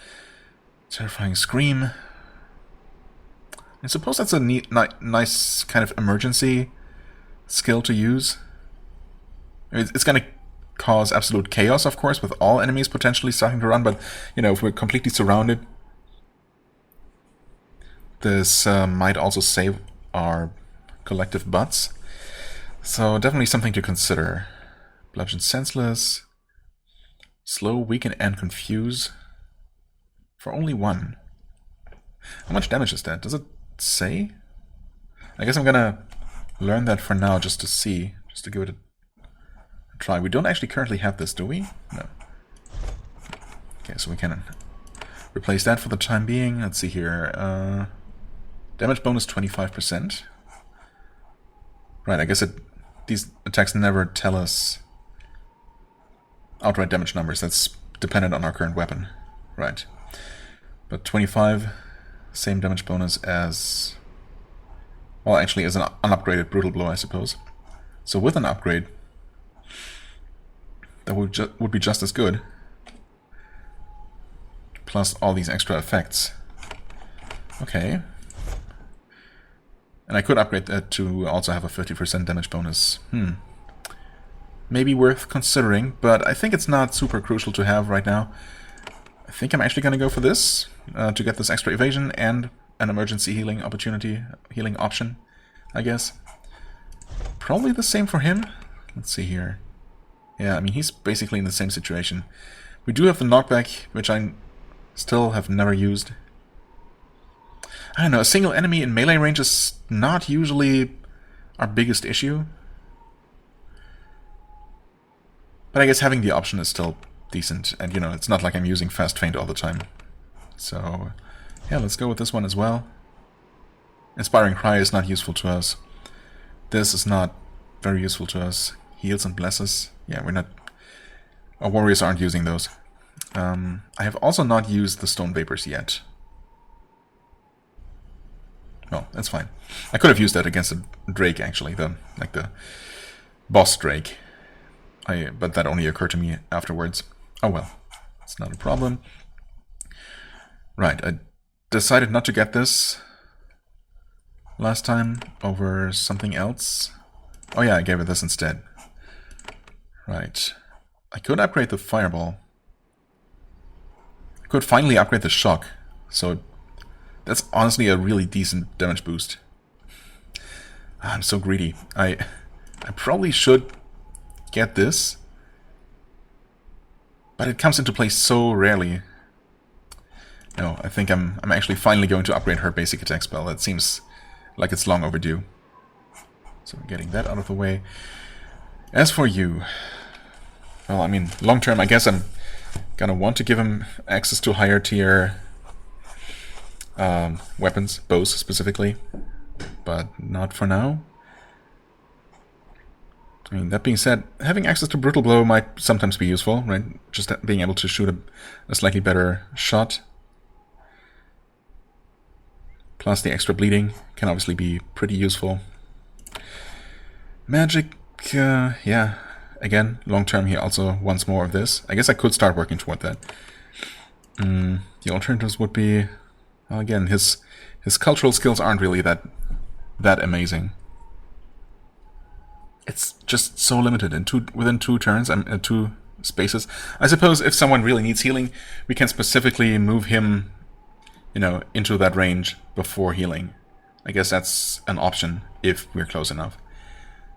Terrifying Scream. I suppose that's a nice kind of emergency skill to use. It's going to cause absolute chaos, of course, with all enemies potentially starting to run, but, you know, if we're completely surrounded, this might also save our collective butts. So definitely something to consider. Bludgeon Senseless. Slow, Weaken, and Confuse. For only 1. How much damage is that? Does it say? I guess I'm gonna learn that for now just to see. Just to give it a try. We don't actually currently have this, do we? No. Okay, so we can replace that for the time being. Let's see here. Damage bonus 25%. Right, I guess these attacks never tell us outright damage numbers. That's dependent on our current weapon. Right. But 25, same damage bonus as... Well, actually as an unupgraded Brutal Blow, I suppose. So with an upgrade, that would be just as good. Plus all these extra effects. Okay. And I could upgrade that to also have a 50% damage bonus. Maybe worth considering, but I think it's not super crucial to have right now. I think I'm actually going to go for this, to get this extra evasion and an emergency healing option, I guess. Probably the same for him. Let's see here. Yeah, I mean, he's basically in the same situation. We do have the knockback, which I still have never used. I don't know, a single enemy in melee range is not usually our biggest issue. But I guess having the option is still decent, and you know, it's not like I'm using fast feint all the time. So, yeah, let's go with this one as well. Inspiring Cry is not useful to us. This is not very useful to us. Heals and Blesses. Yeah, we're not... Our warriors aren't using those. I have also not used the Stone Vapors yet. No, that's fine. I could have used that against a Drake, actually, the boss Drake. But that only occurred to me afterwards. Oh well, it's not a problem. Right, I decided not to get this last time over something else. Oh yeah, I gave it this instead. Right. I could upgrade the Fireball. I could finally upgrade the Shock, so That's honestly a really decent damage boost. I'm so greedy. I probably should get this, but it comes into play so rarely. No, I think I'm actually finally going to upgrade her basic attack spell. That seems like it's long overdue. So we're getting that out of the way. As for you, well, I mean, long term, I guess I'm gonna want to give him access to higher tier weapons, bows specifically, but not for now. I mean, that being said, having access to Brutal Blow might sometimes be useful, right? Just being able to shoot a slightly better shot. Plus the extra bleeding can obviously be pretty useful. Magic, yeah. Again, long term he also wants more of this. I guess I could start working toward that. The alternatives would be, well, again, his cultural skills aren't really that amazing. It's just so limited within 2 turns, 2 spaces. I suppose if someone really needs healing, we can specifically move him, you know, into that range before healing. I guess that's an option if we're close enough.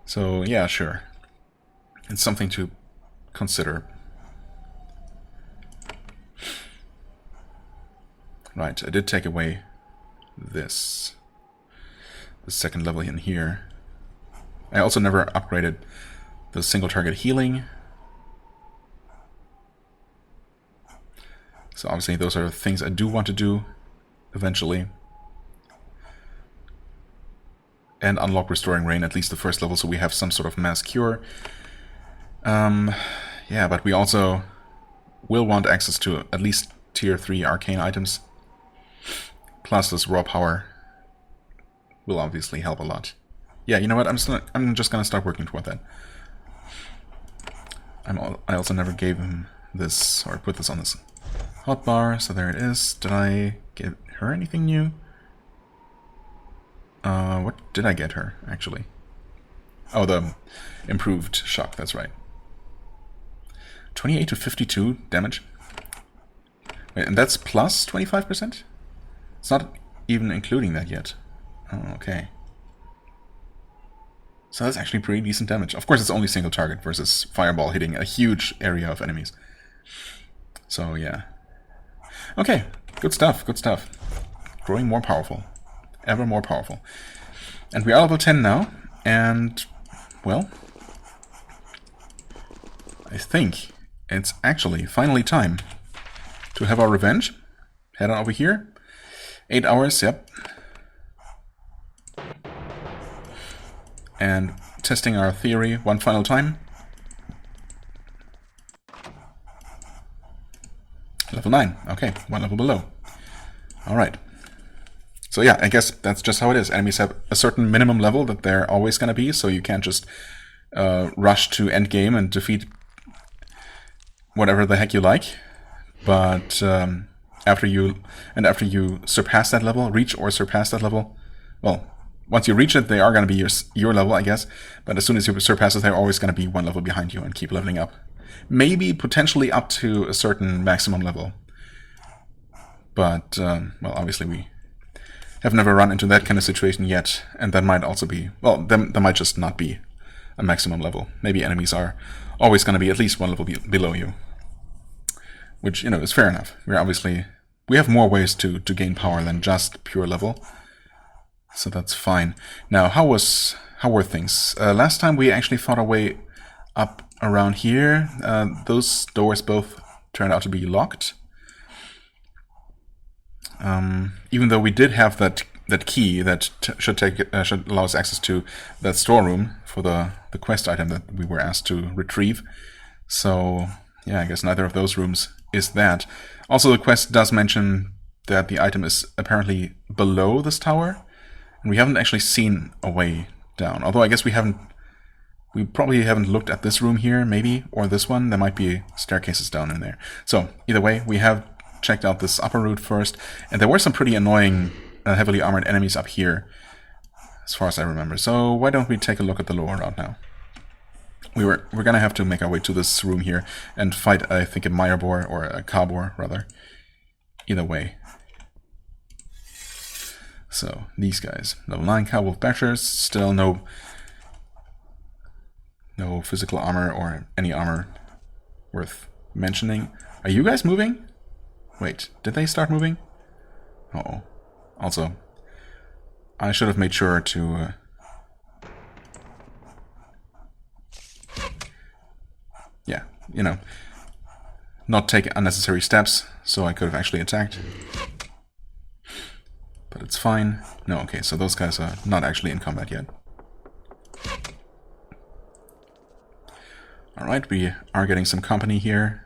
So yeah, sure. It's something to consider. Right, I did take away this. The second level in here. I also never upgraded the single target healing. So obviously those are things I do want to do eventually. And unlock Restoring Rain, at least the first level, so we have some sort of mass cure. Yeah, but we also will want access to at least tier 3 arcane items. Plus this raw power will obviously help a lot. Yeah, you know what? I'm just gonna start working toward that. I also never gave him this, or put this on this hotbar, so there it is. Did I give her anything new? What did I get her, actually? Oh, the improved shock, that's right. 28 to 52 damage. Wait, and that's plus 25%? It's not even including that yet. Oh, okay. So that's actually pretty decent damage. Of course, it's only single target versus Fireball hitting a huge area of enemies. So, yeah. Okay, good stuff, good stuff. Growing more powerful. Ever more powerful. And we are level 10 now, and, well, I think it's actually finally time to have our revenge. Head on over here. 8 hours, yep. And testing our theory one final time. Level 9. Okay, 1 level below. Alright. So yeah, I guess that's just how it is. Enemies have a certain minimum level that they're always going to be, so you can't just rush to endgame and defeat whatever the heck you like. But after you surpass that level, reach or surpass that level, well, once you reach it, they are going to be your level, I guess. But as soon as you surpass it, they're always going to be 1 level behind you and keep leveling up. Maybe potentially up to a certain maximum level. But, well, obviously we have never run into that kind of situation yet. And that might also be, well, that might just not be a maximum level. Maybe enemies are always going to be at least 1 level below you. Which, you know, is fair enough. We have more ways to gain power than just pure level. So that's fine. Now, how were things? Last time we actually fought our way up around here. Those doors both turned out to be locked. Even though we did have that key that should allow us access to that storeroom for the quest item that we were asked to retrieve. So yeah, I guess neither of those rooms is that. Also, the quest does mention that the item is apparently below this tower. And we haven't actually seen a way down. Although I guess we probably haven't looked at this room here, maybe, or this one. There might be staircases down in there. So, either way, we have checked out this upper route first. And there were some pretty annoying, heavily armored enemies up here, as far as I remember. So, why don't we take a look at the lower route now? We're gonna have to make our way to this room here and fight, I think, a Mire Boar, or a Cabor, rather. Either way. So, these guys. Level 9 Cowboy Bashers, still no physical armor or any armor worth mentioning. Are you guys moving? Wait, did they start moving? Uh-oh. Also, I should have made sure to... yeah, you know, not take unnecessary steps, so I could have actually attacked. But it's fine. No, okay, so those guys are not actually in combat yet. Alright, we are getting some company here.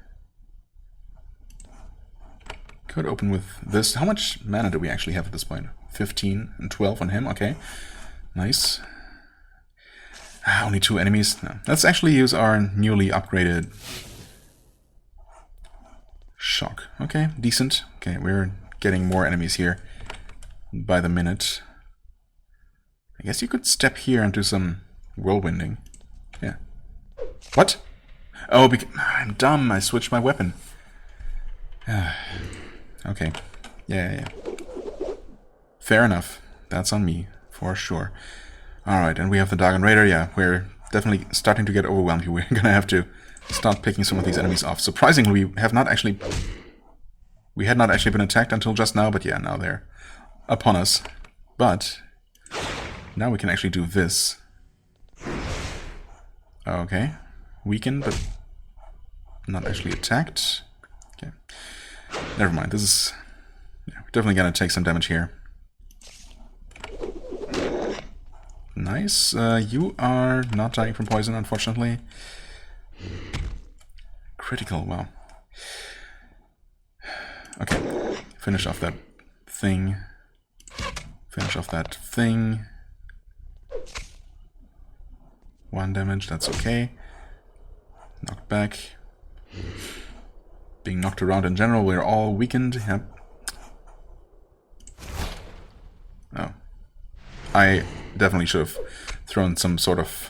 Could open with this. How much mana do we actually have at this point? 15 and 12 on him, okay. Nice. Only 2 enemies. No. Let's actually use our newly upgraded shock. Okay, decent. Okay, we're getting more enemies here by the minute. I guess you could step here and do some whirlwinding. Yeah. What? Oh, I'm dumb. I switched my weapon. Okay. Yeah. Fair enough. That's on me, for sure. Alright, and we have the Dagon Raider. Yeah, we're definitely starting to get overwhelmed here. We're gonna have to start picking some of these enemies off. Surprisingly, we had not actually been attacked until just now, but yeah, now they're upon us. But now we can actually do this. Okay. Weakened, but not actually attacked. Okay. Never mind. This is... yeah, we're definitely gonna take some damage here. Nice. You are not dying from poison, unfortunately. Critical, wow. Okay. Finish off that thing. Finish off that thing. 1 damage, that's okay. Knocked back. Being knocked around in general, we're all weakened. Yep. Oh. I definitely should have thrown some sort of...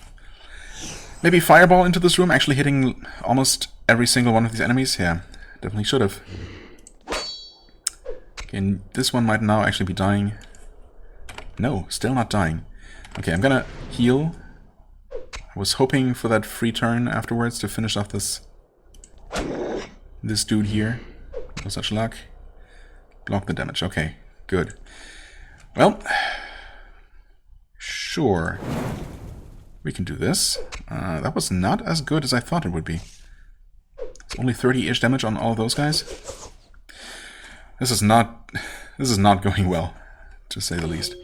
maybe fireball into this room, actually hitting almost every single one of these enemies. Yeah, definitely should have. Okay, and this one might now actually be dying. No, still not dying. Okay, I'm gonna heal. I was hoping for that free turn afterwards to finish off this dude here. No such luck. Block the damage. Okay, good. Well, sure. We can do this. That was not as good as I thought it would be. It's only 30-ish damage on all those guys. This is not going well, to say the least.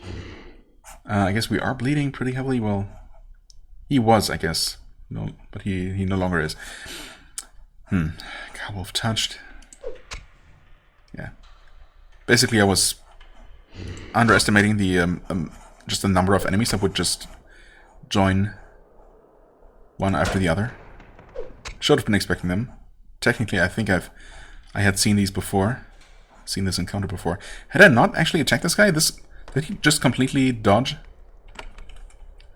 I guess we are bleeding pretty heavily. Well, he was, I guess. No, but he no longer is. Cowolf touched. Yeah. Basically, I was underestimating the just the number of enemies that would just join one after the other. Should have been expecting them. Technically, I think I had seen these before. Seen this encounter before. Had I not actually attacked this guy? Did he just completely dodge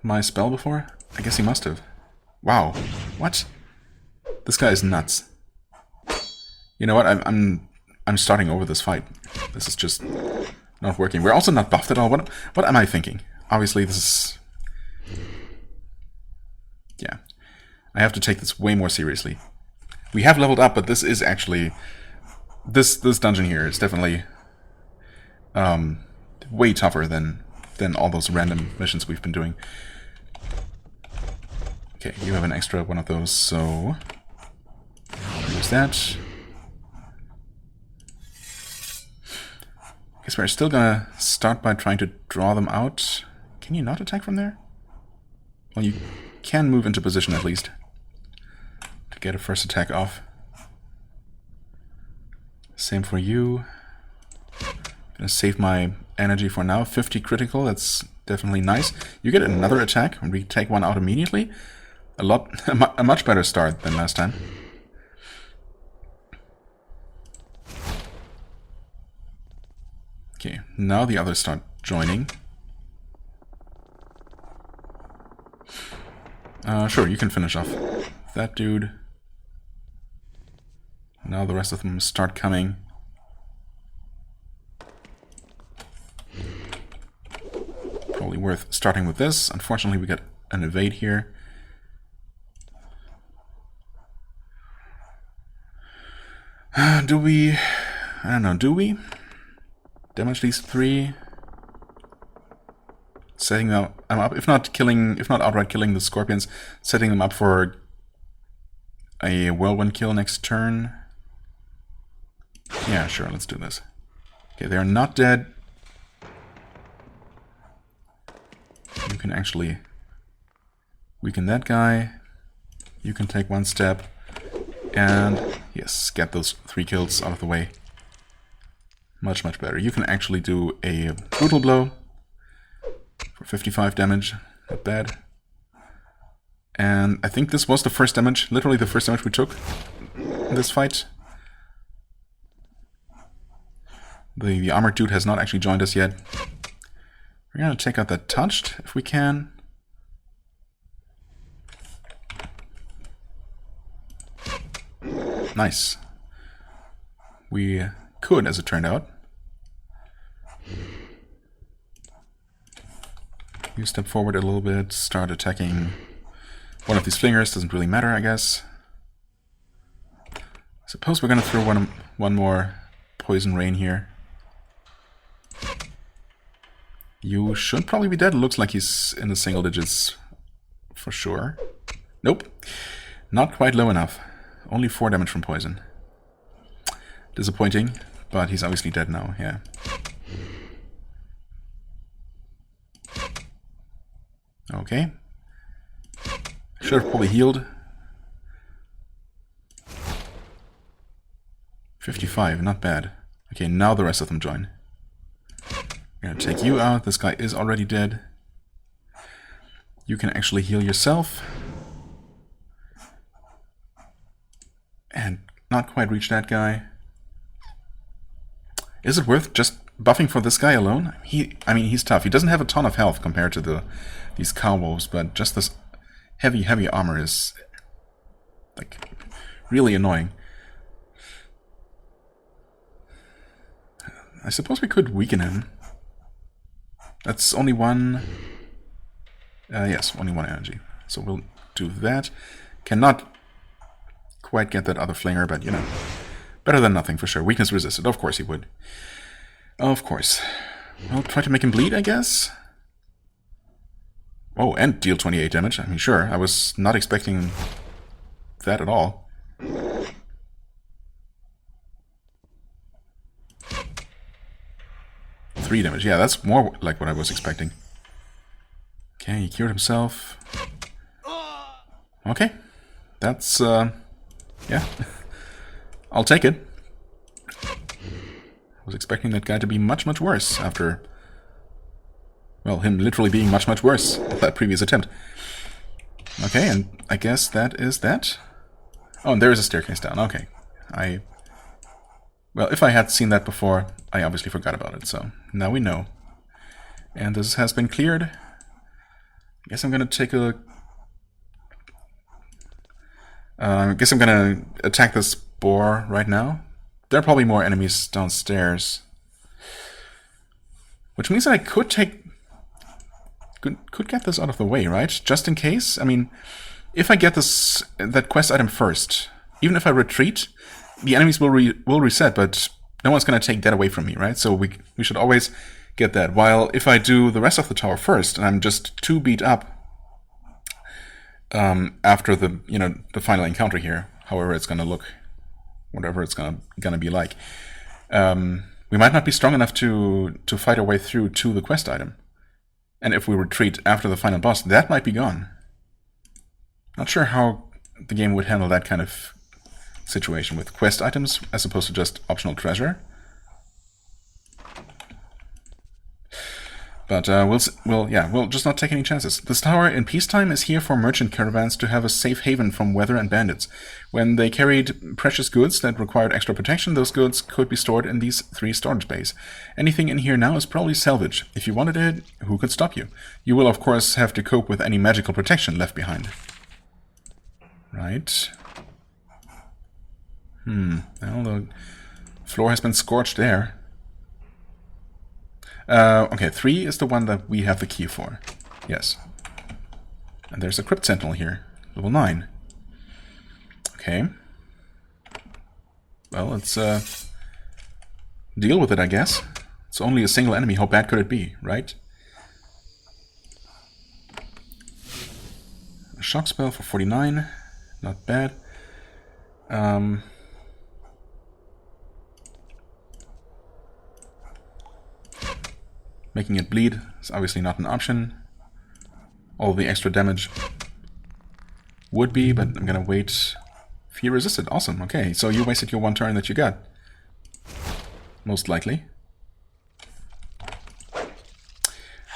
my spell before? I guess he must have. Wow. What? This guy is nuts. You know what? I'm starting over this fight. This is just not working. We're also not buffed at all. What am I thinking? Obviously, this is... yeah. I have to take this way more seriously. We have leveled up, but this is actually... This dungeon here is definitely way tougher than all those random missions we've been doing. Okay, you have an extra one of those, so... use that. Guess we're still gonna start by trying to draw them out. Can you not attack from there? Well, you can move into position at least to get a first attack off. Same for you. Gonna save my energy for now. 50 critical, that's definitely nice. You get another attack and we take one out immediately. A much better start than last time. Okay, now the others start joining. Sure, you can finish off that dude. Now the rest of them start coming. worth starting with this. Unfortunately, we got an evade here. Do we? I don't know. Do we damage these 3? Setting them up, if not outright killing the scorpions, setting them up for a whirlwind kill next turn. Yeah, sure. Let's do this. Okay, they are not dead. You can actually weaken that guy. You can take 1 step. And yes, get those 3 kills out of the way. Much, much better. You can actually do a brutal blow for 55 damage. Not bad. And I think this was the first damage, literally the first damage we took in this fight. The armored dude has not actually joined us yet. We're gonna take out that touched if we can. Nice. We could, as it turned out. You step forward a little bit, start attacking one of these flingers. Doesn't really matter, I guess. I suppose we're gonna throw one more poison rain here. You should probably be dead. It looks like he's in the single digits for sure. Nope. Not quite low enough. Only 4 damage from poison. Disappointing, but he's obviously dead now, yeah. Okay. Should have probably healed. 55, not bad. Okay, now the rest of them join. I'm gonna take you out. This guy is already dead. You can actually heal yourself. And not quite reach that guy. Is it worth just buffing for this guy alone? I mean, he's tough. He doesn't have a ton of health compared to these cowboys, but just this heavy armor is like really annoying. I suppose we could weaken him. That's only 1. Yes, only 1 energy. So we'll do that. Cannot quite get that other flinger, but you know, better than nothing for sure. Weakness resisted. Of course he would. Of course. I'll try to make him bleed, I guess. Oh, and deal 28 damage. I mean, sure. I was not expecting that at all. Three damage. Yeah, that's more like what I was expecting. Okay, he cured himself. Okay. That's, yeah. I'll take it. I was expecting that guy to be much, much worse after, well, him literally being much, much worse at that previous attempt. Okay, and I guess that is that. Oh, and there is a staircase down. Okay. Well, if I had seen that before, I obviously forgot about it, so now we know. And this has been cleared. I guess I'm gonna take a... I guess I'm gonna attack this boar right now. There are probably more enemies downstairs. Which means that I could take... Could get this out of the way, right? Just in case? I mean, if I get that quest item first, even if I retreat, the enemies will reset, but no one's going to take that away from me, right? So we should always get that. While if I do the rest of the tower first, and I'm just too beat up after the final encounter here, however it's going to look, whatever it's going to be like, we might not be strong enough to fight our way through to the quest item. And if we retreat after the final boss, that might be gone. Not sure how the game would handle that kind of situation with quest items as opposed to just optional treasure. But we'll just not take any chances. This tower in peacetime is here for merchant caravans to have a safe haven from weather and bandits. When they carried precious goods that required extra protection, those goods could be stored in these 3 storage bays. Anything in here now is probably salvage. If you wanted it, who could stop you? You will of course have to cope with any magical protection left behind. Right. Well, the floor has been scorched there. Okay, 3 is the one that we have the key for. Yes. And there's a Crypt Sentinel here. Level 9. Okay. Well, let's deal with it, I guess. It's only a single enemy. How bad could it be, right? A shock spell for 49. Not bad. Making it bleed is obviously not an option. All the extra damage would be, but I'm gonna wait. Fear resisted. Awesome. Okay, so you wasted your 1 turn that you got. Most likely.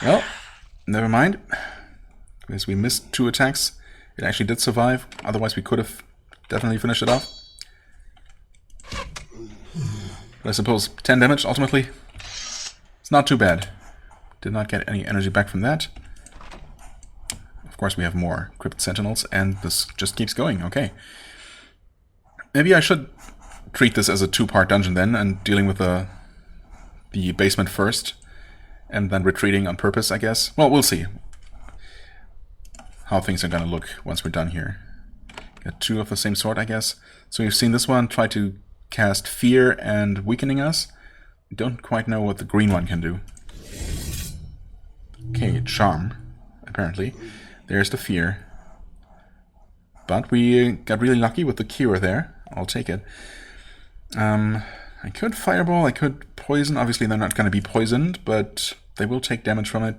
Well, never mind. Because we missed 2 attacks. It actually did survive. Otherwise we could have definitely finished it off. But I suppose 10 damage ultimately. It's not too bad. Did not get any energy back from that. Of course we have more Crypt Sentinels and this just keeps going. Okay. Maybe I should treat this as a 2-part dungeon then and dealing with the basement first and then retreating on purpose, I guess. Well, we'll see how things are gonna look once we're done here. Got 2 of the same sort, I guess. So you've seen this one try to cast Fear and weakening us. Don't quite know what the green one can do. Okay, Charm, apparently. There's the Fear. But we got really lucky with the Cure there. I'll take it. I could Fireball, I could Poison. Obviously they're not going to be poisoned, but they will take damage from it.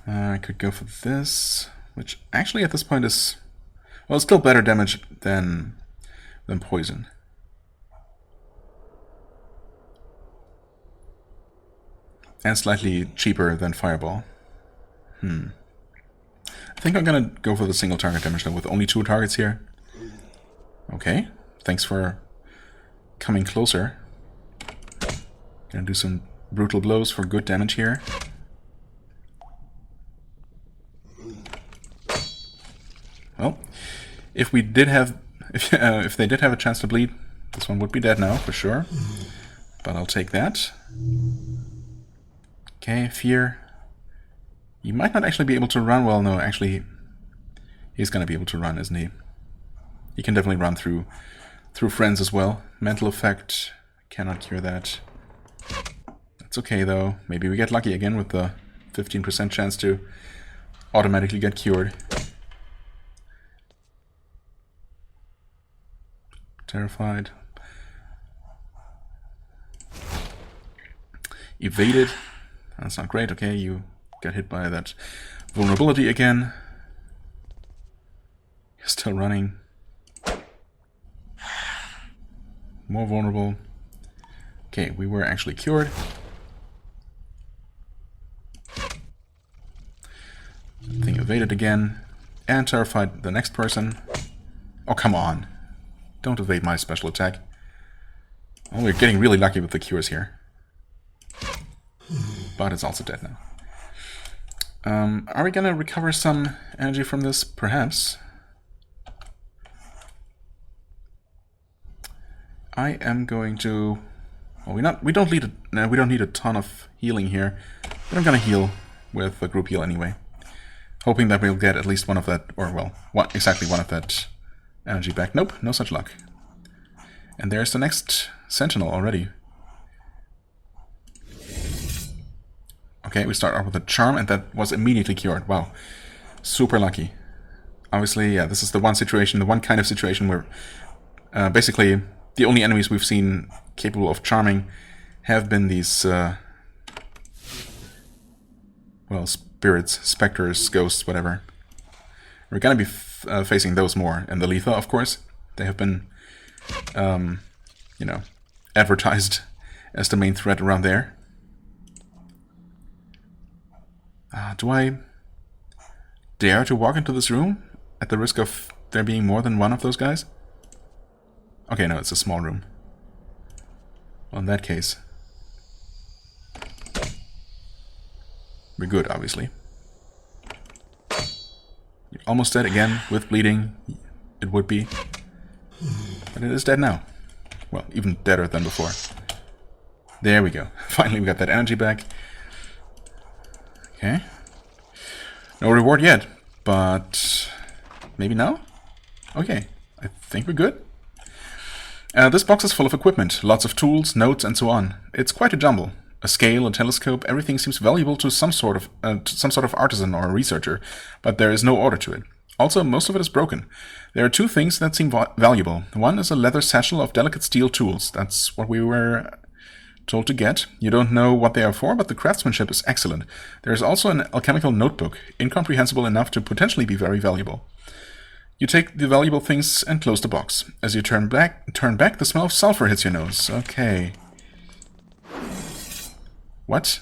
I could go for this, which actually at this point is... well, it's still better damage than Poison. And slightly cheaper than Fireball. I think I'm gonna go for the single target damage though, with only 2 targets here. Okay, thanks for coming closer. Gonna do some brutal blows for good damage here. Well, if we did have, if they did have a chance to bleed, this one would be dead now for sure. But I'll take that. Okay, Fear. You might not actually be able to run. Well, no, actually, he's going to be able to run, isn't he? He can definitely run through friends as well. Mental effect, cannot cure that. That's okay, though. Maybe we get lucky again with the 15% chance to automatically get cured. Terrified. Evaded. That's not great. Okay, you get hit by that vulnerability again. You're still running. More vulnerable. Okay, we were actually cured. Thing evaded again. And terrified the next person. Oh, come on. Don't evade my special attack. Oh, we're getting really lucky with the cures here. But it's also dead now. Are we gonna recover some energy from this? Perhaps. I am going to... well, we don't need a ton of healing here, but I'm gonna heal with a group heal anyway, hoping that we'll get at least one of that, or well, exactly one of that energy back. Nope, no such luck. And there's the next sentinel already. Okay, we start off with a charm, and that was immediately cured. Wow, super lucky. Obviously, yeah, this is the one situation, the one kind of situation where basically the only enemies we've seen capable of charming have been these, well, spirits, specters, ghosts, whatever. We're gonna be facing those more in the Letha, of course. They have been, you know, advertised as the main threat around there. Do I dare to walk into this room at the risk of there being more than one of those guys? Okay, no, it's a small room. Well, in that case, we're good, obviously. You're almost dead again, with bleeding. It would be. But it is dead now. Well, even deader than before. There we go. Finally, we got that energy back. Okay. No reward yet, but maybe now? Okay, I think we're good. This box is full of equipment, lots of tools, notes, and so on. It's quite a jumble. A scale, a telescope, everything seems valuable to some sort of artisan or researcher, but there is no order to it. Also, most of it is broken. There are two things that seem valuable. One is a leather satchel of delicate steel tools. That's what we were told to get. You don't know what they are for, but the craftsmanship is excellent. There is also an alchemical notebook, incomprehensible enough to potentially be very valuable. You take the valuable things and close the box. As you turn back, the smell of sulfur hits your nose. Okay. What?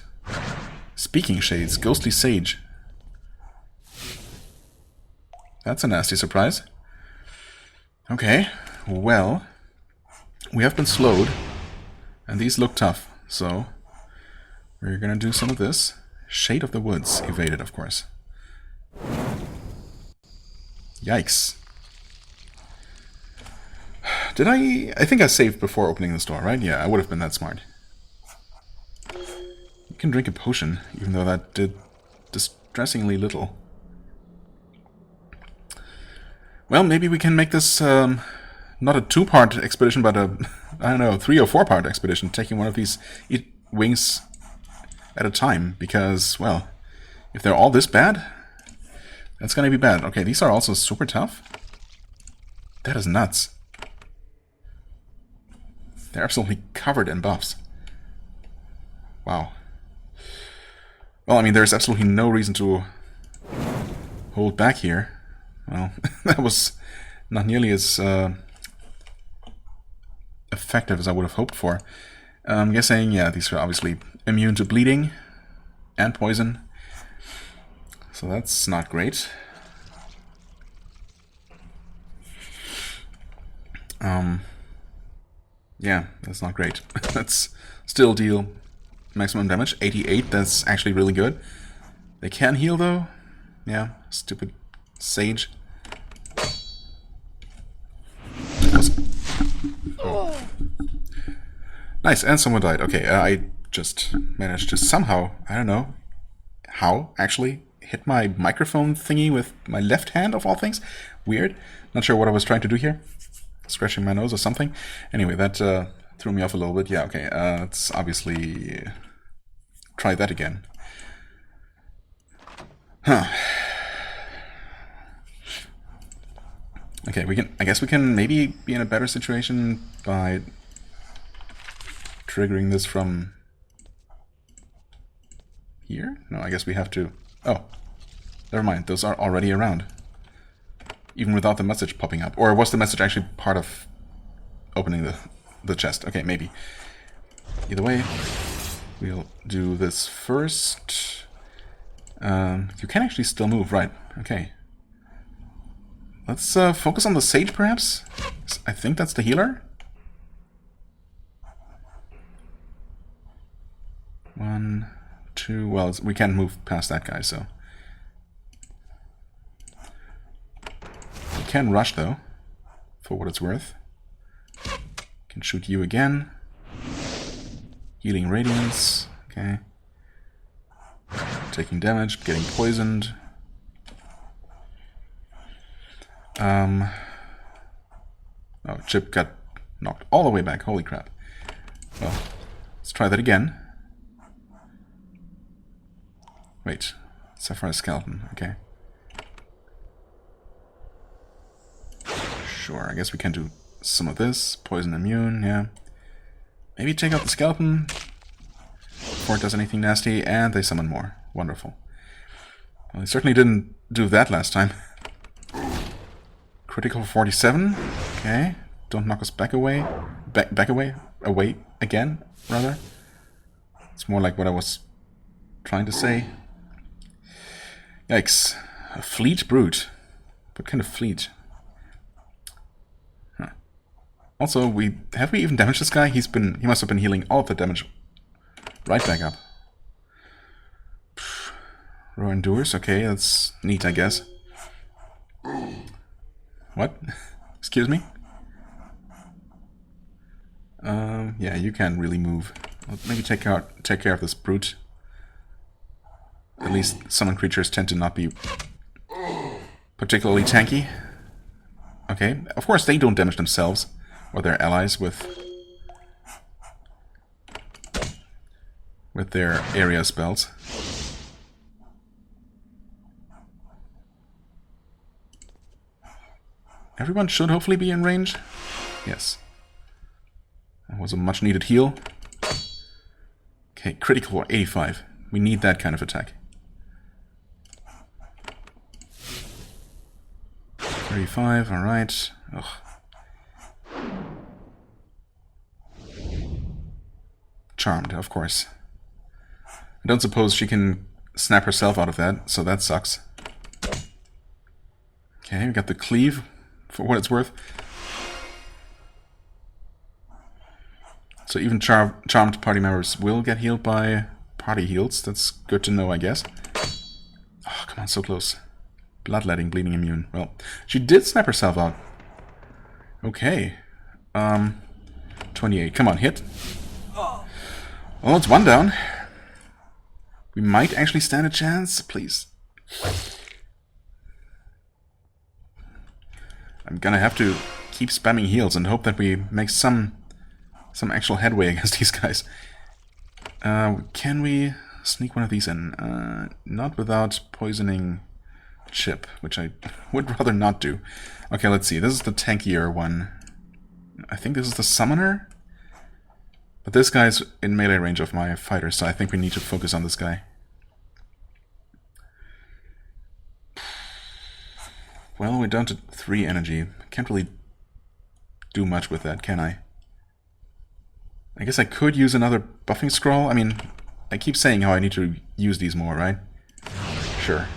Speaking shades, ghostly sage. That's a nasty surprise. Okay, well, we have been slowed, and these look tough, so we're gonna do some of this. Shade of the Woods, evaded, of course. Yikes. Did I think I saved before opening this door, right? Yeah, I would have been that smart. You can drink a potion, even though that did distressingly little. Well, maybe we can make this not a 2-part expedition, but a, I don't know, 3 or 4-part expedition, taking one of these wings at a time, because, well, if they're all this bad, that's gonna be bad. Okay, these are also super tough. That is nuts. They're absolutely covered in buffs. Wow. Well, I mean, there's absolutely no reason to hold back here. Well, that was not nearly as effective as I would have hoped for. I'm guessing, yeah, these are obviously immune to bleeding and poison. So that's not great. Yeah, that's not great. Let's still deal maximum damage. 88, that's actually really good. They can heal though. Yeah, stupid sage. Oh. Nice, and someone died. Okay, I just managed to somehow, I don't know how, actually hit my microphone thingy with my left hand of all things. Weird. Not sure what I was trying to do here. Scratching my nose or something. Anyway, that threw me off a little bit. Yeah, okay. Let's obviously try that again. Huh. Okay, I guess we can maybe be in a better situation by triggering this from here? No, I guess we have to... Oh, never mind. Those are already around. Even without the message popping up. Or was the message actually part of opening the chest? Okay, maybe. Either way, we'll do this first. You can actually still move, right. Okay. Let's focus on the sage, perhaps? I think that's the healer. 1, 2... Well, we can't move past that guy, so... We can rush, though, for what it's worth. Can shoot you again. Healing radiance. Okay. Taking damage, getting poisoned. Oh, Chip got knocked all the way back. Holy crap. Well, let's try that again. Wait. Sapphire Skeleton. Okay. Sure, I guess we can do some of this. Poison immune, yeah. Maybe take out the skeleton before it does anything nasty, and they summon more. Wonderful. Well, they certainly didn't do that last time. Critical 47. Okay. Don't knock us back away. Back away? Away again, rather. It's more like what I was trying to say. Yikes. A fleet brute. What kind of fleet? Huh. Also, have we even damaged this guy? He must have been healing all of the damage right back up. Raw endures. Okay, that's neat, I guess. What? Excuse me? Yeah, you can't really move. Well, maybe take care of this brute. At least summon creatures tend to not be particularly tanky. Okay, of course they don't damage themselves or their allies with their area spells. Everyone should hopefully be in range. Yes. That was a much needed heal. Okay, critical for 85. We need that kind of attack. 35, alright. Ugh. Charmed, of course. I don't suppose she can snap herself out of that, so that sucks. Okay, we got the cleave, for what it's worth. So even charmed party members will get healed by party heals. That's good to know, I guess. Oh, come on, so close. Bloodletting, bleeding immune. Well, she did snap herself out. Okay. 28. Come on, hit. Well, it's one down. We might actually stand a chance. Please. I'm gonna have to keep spamming heals and hope that we make some actual headway against these guys. Can we sneak one of these in? Not without poisoning Chip, which I would rather not do. Okay, let's see. This is the tankier one. I think this is the summoner? But this guy's in melee range of my fighter, so I think we need to focus on this guy. Well, we're down to 3 energy. Can't really do much with that, can I? I guess I could use another buffing scroll. I mean, I keep saying how I need to use these more, right? Sure.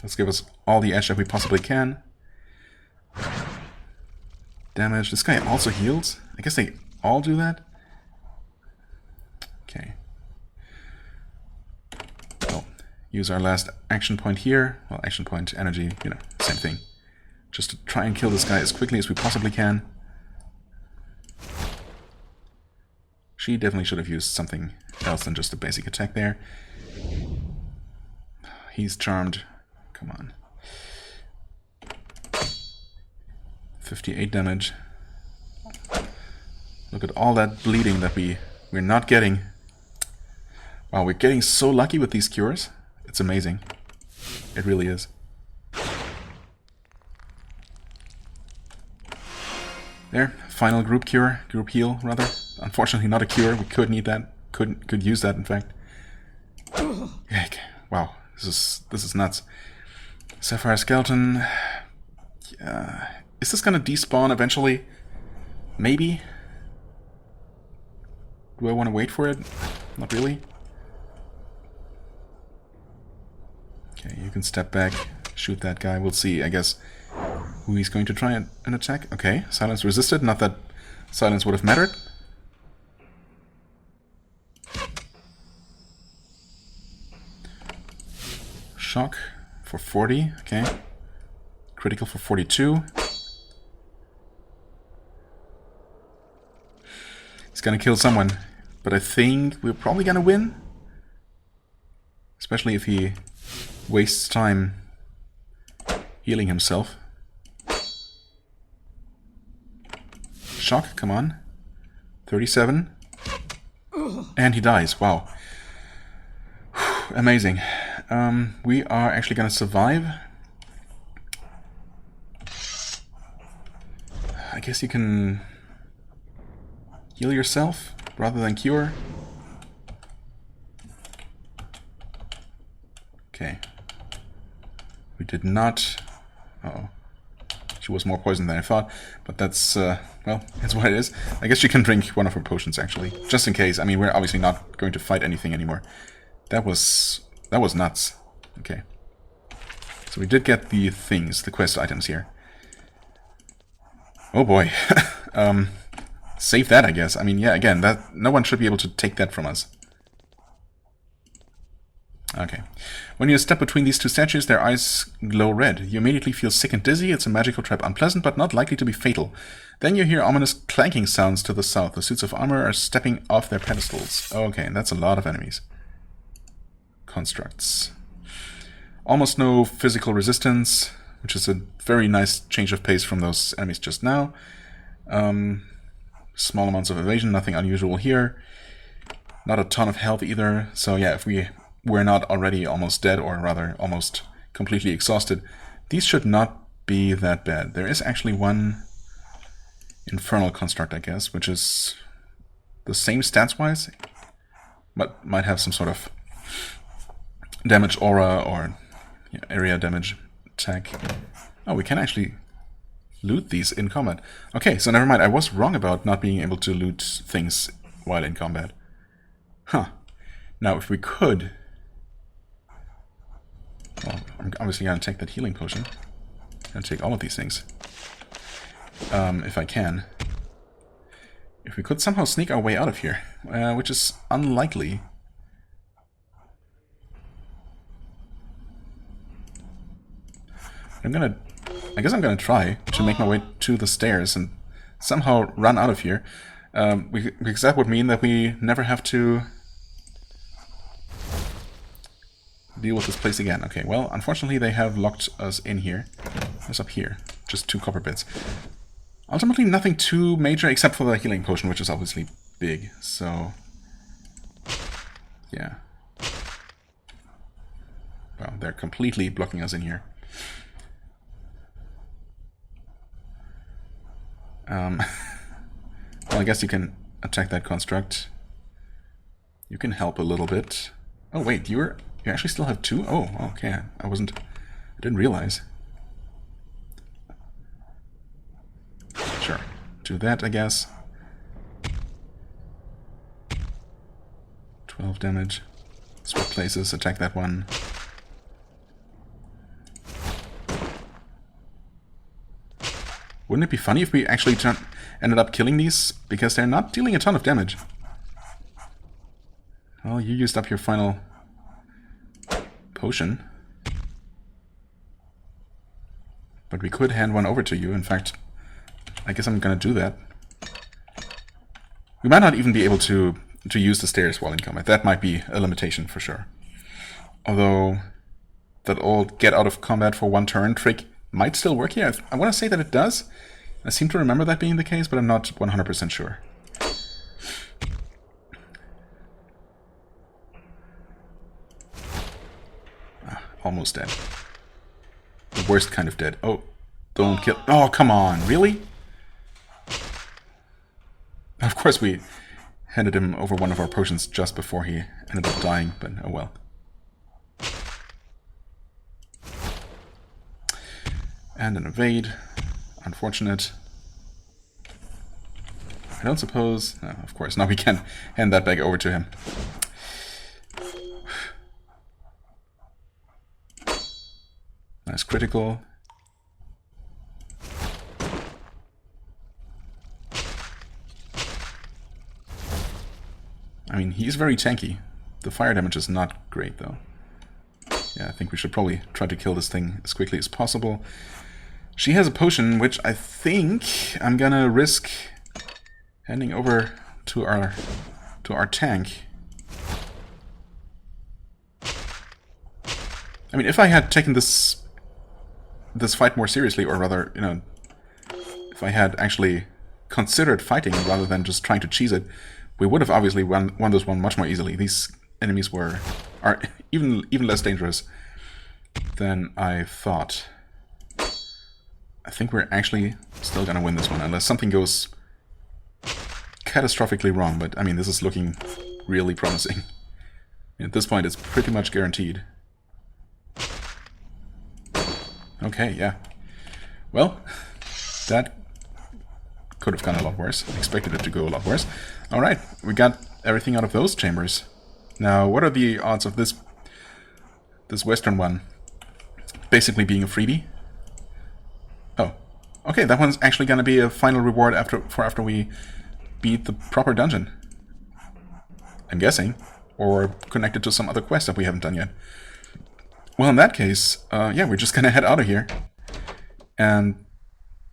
Let's give us all the edge that we possibly can. Damage. This guy also heals. I guess they all do that. Okay. Well, use our last action point here. Well, action point, energy, you know, same thing. Just to try and kill this guy as quickly as we possibly can. She definitely should have used something else than just a basic attack there. He's charmed. Come on. 58 damage. Look at all that bleeding that we're not getting. Wow, we're getting so lucky with these cures. It's amazing. It really is. There, final group cure, group heal rather. Unfortunately not a cure, we could need that. Could use that in fact. Heck, wow, this is nuts. Sapphire Skeleton. Is this gonna despawn eventually? Maybe? Do I want to wait for it? Not really. Okay, you can step back, shoot that guy. We'll see, I guess, who he's going to try an attack. Okay, silence resisted. Not that silence would have mattered. Shock for 40, okay. Critical for 42. He's gonna kill someone, but I think we're probably gonna win. Especially if he wastes time healing himself. Shock, come on. 37. And he dies, wow. Whew, amazing. We are actually gonna survive. I guess you can heal yourself rather than cure. Okay. We did not... Uh-oh. She was more poisoned than I thought, but that's, well, that's what it is. I guess she can drink one of her potions, actually, just in case. I mean, we're obviously not going to fight anything anymore. That was nuts. Okay. So we did get the things, the quest items here. Oh boy. Save that, I guess. I mean, yeah, again, that no one should be able to take that from us. Okay. When you step between these two statues, their eyes glow red. You immediately feel sick and dizzy. It's a magical trap, unpleasant but not likely to be fatal. Then you hear ominous clanking sounds to the south. The suits of armor are stepping off their pedestals. Okay, and that's a lot of enemies. Constructs. Almost no physical resistance, which is a very nice change of pace from those enemies just now. Small amounts of evasion, nothing unusual here. Not a ton of health either. So yeah, if we're not already almost dead, or rather almost completely exhausted, these should not be that bad. There is actually one Infernal Construct, I guess, which is the same stats-wise, but might have some sort of damage aura or area damage attack. Oh, we can actually loot these in combat. Okay, so never mind. I was wrong about not being able to loot things while in combat. Huh. Now, if we could... Well, I'm obviously going to take that healing potion. I'm going to take all of these things. If I can. If we could somehow sneak our way out of here, which is unlikely. I guess I'm gonna try to make my way to the stairs and somehow run out of here. Because that would mean that we never have to deal with this place again. Okay, well, unfortunately they have locked us in here. What's up here? Just 2 copper bits. Ultimately nothing too major except for the healing potion, which is obviously big, so... yeah. Well, they're completely blocking us in here. Well, I guess you can attack that construct. You can help a little bit. Oh wait, you actually still have 2? Oh, okay. I didn't realize. Sure. Do that, I guess. 12 damage. Swap places, attack that one. Wouldn't it be funny if we actually ended up killing these? Because they're not dealing a ton of damage. Well, you used up your final potion. But we could hand one over to you. In fact, I guess I'm gonna do that. We might not even be able to use the stairs while in combat. That might be a limitation for sure. Although, that old get out of combat for 1 turn trick might still work here. I want to say that it does. I seem to remember that being the case, but I'm not 100% sure. Almost dead. The worst kind of dead. Oh, don't kill... Oh, come on. Really? Of course we handed him over one of our potions just before he ended up dying, but oh well. And an evade. Unfortunate. I don't suppose... No, of course. Now we can hand that back over to him. Nice critical. I mean, he's very tanky. The fire damage is not great, though. Yeah, I think we should probably try to kill this thing as quickly as possible. She has a potion, which I think I'm gonna risk handing over to our tank. I mean, if I had taken this fight more seriously, or rather, you know, if I had actually considered fighting rather than just trying to cheese it, we would have obviously won this one much more easily. These enemies are even less dangerous than I thought. I think we're actually still gonna win this one, unless something goes catastrophically wrong, but I mean, this is looking really promising. At this point, it's pretty much guaranteed. Okay, yeah. Well, that could have gone a lot worse. I expected it to go a lot worse. Alright, we got everything out of those chambers. Now, what are the odds of this western one basically being a freebie? Oh, okay, that one's actually gonna be a final reward after we beat the proper dungeon. I'm guessing. or connected to some other quest that we haven't done yet. Well, in that case, yeah, we're just gonna head out of here. And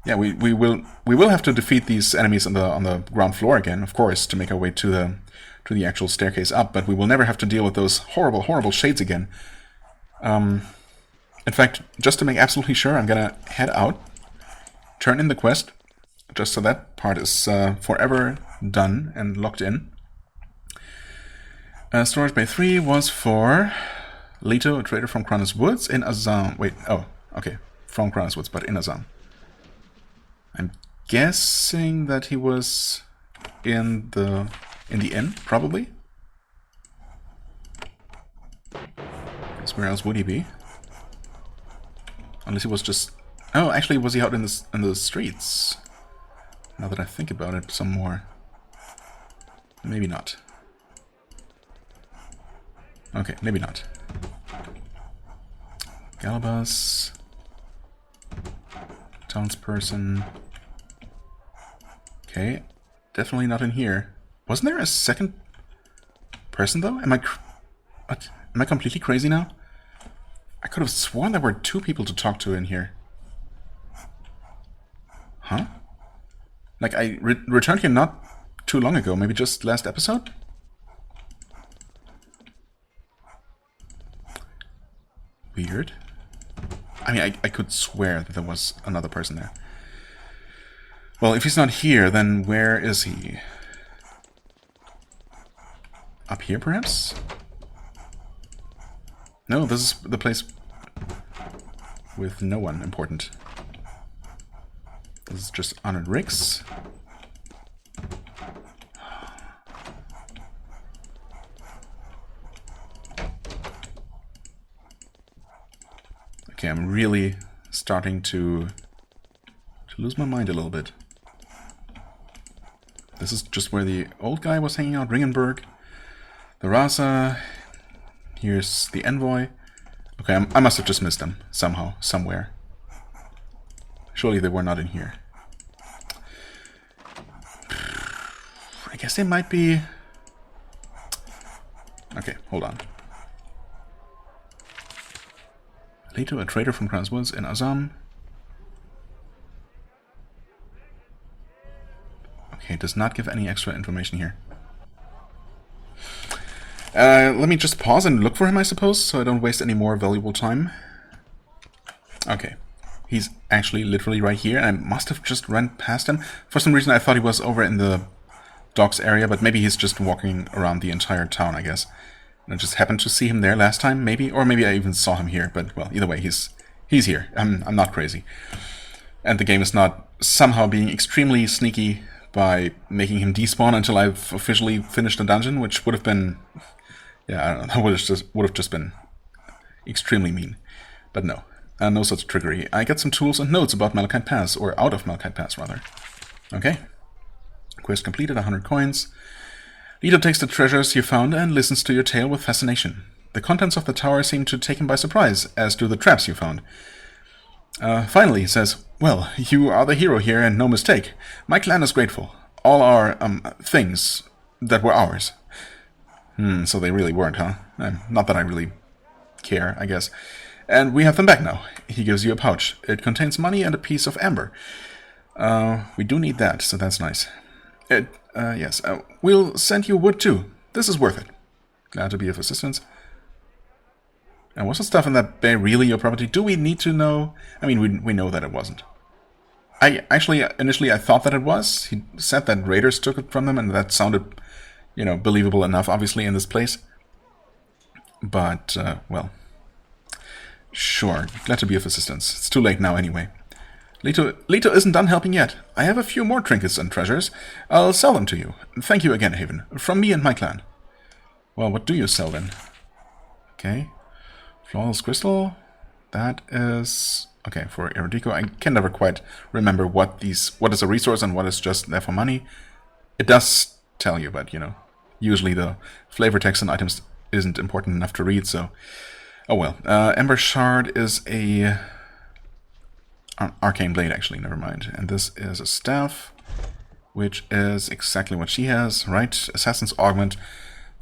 yeah, we will have to defeat these enemies on the ground floor again, of course, to make our way to the actual staircase up. But we will never have to deal with those horrible shades again. In fact, just to make absolutely sure, I'm gonna head out, turn in the quest, just so that part is forever done and locked in. Storage Bay 3 was for Leto, a trader from Kranis Woods in Azam. Wait, oh, okay, from Kranis Woods, but in Azam. I'm guessing that he was in the inn, probably. Guess where else would he be? Unless he was just... Oh, actually, was he out in the streets? Now that I think about it some more. Maybe not. Okay, maybe not. Galabas. Townsperson. Okay, definitely not in here. Wasn't there a second person, though? Am I completely crazy now? I could have sworn there were two people to talk to in here. Huh? Like, I returned here not too long ago, maybe just last episode? Weird. I mean, I could swear that there was another person there. Well, if he's not here, then where is he? Up here, perhaps? No, this is the place with no one important. This is just Honored Ricks. Okay, I'm really starting to lose my mind a little bit. This is just where the old guy was hanging out, Ringenberg. The Rasa. Here's the envoy. Okay, I must have just missed them somehow, somewhere. Surely they were not in here. I guess they might be... Okay, hold on. Leto, a trader from Kranis Woods in Azam. Okay, it does not give any extra information here. Let me just pause and look for him, I suppose, so I don't waste any more valuable time. Okay. He's actually literally right here, and I must have just run past him. For some reason I thought he was over in the docks area, but maybe he's just walking around the entire town, I guess. And I just happened to see him there last time, maybe? Or maybe I even saw him here, but, well, either way, he's here. I'm not crazy. And the game is not somehow being extremely sneaky by making him despawn until I've officially finished the dungeon, which would have been... Yeah, I don't know, that would have just been extremely mean. But no. No such trickery. I get some tools and notes about Malachite Pass, or out of Malachite Pass, rather. Okay. Quest completed, 100 coins. Leto takes the treasures you found and listens to your tale with fascination. The contents of the tower seem to take him by surprise, as do the traps you found. Finally, he says, "Well, you are the hero here, and no mistake. My clan is grateful. All our, things that were ours." So they really weren't, huh? Not that I really care, I guess. "And we have them back now." He gives you a pouch. It contains money and a piece of amber. We do need that, so that's nice. Yes. We'll send you wood too. This is worth it. Glad to be of assistance. And was the stuff in that bay really your property? Do we need to know? I mean, we know that it wasn't. Initially I thought that it was. He said that raiders took it from them, and that sounded, believable enough, obviously, in this place. But, well... Sure, glad to be of assistance. It's too late now, anyway. Leto isn't done helping yet. I have a few more trinkets and treasures. I'll sell them to you. Thank you again, Haven. From me and my clan. Well, what do you sell, then? Okay. Flawless crystal. That is... Okay, for Erudico. I can never quite remember what is a resource and what is just there for money. It does tell you, but, usually the flavor text and items isn't important enough to read, so... Oh well. Ember Shard is a... Arcane Blade, actually, never mind. And this is a staff, which is exactly what she has, right? Assassin's Augment.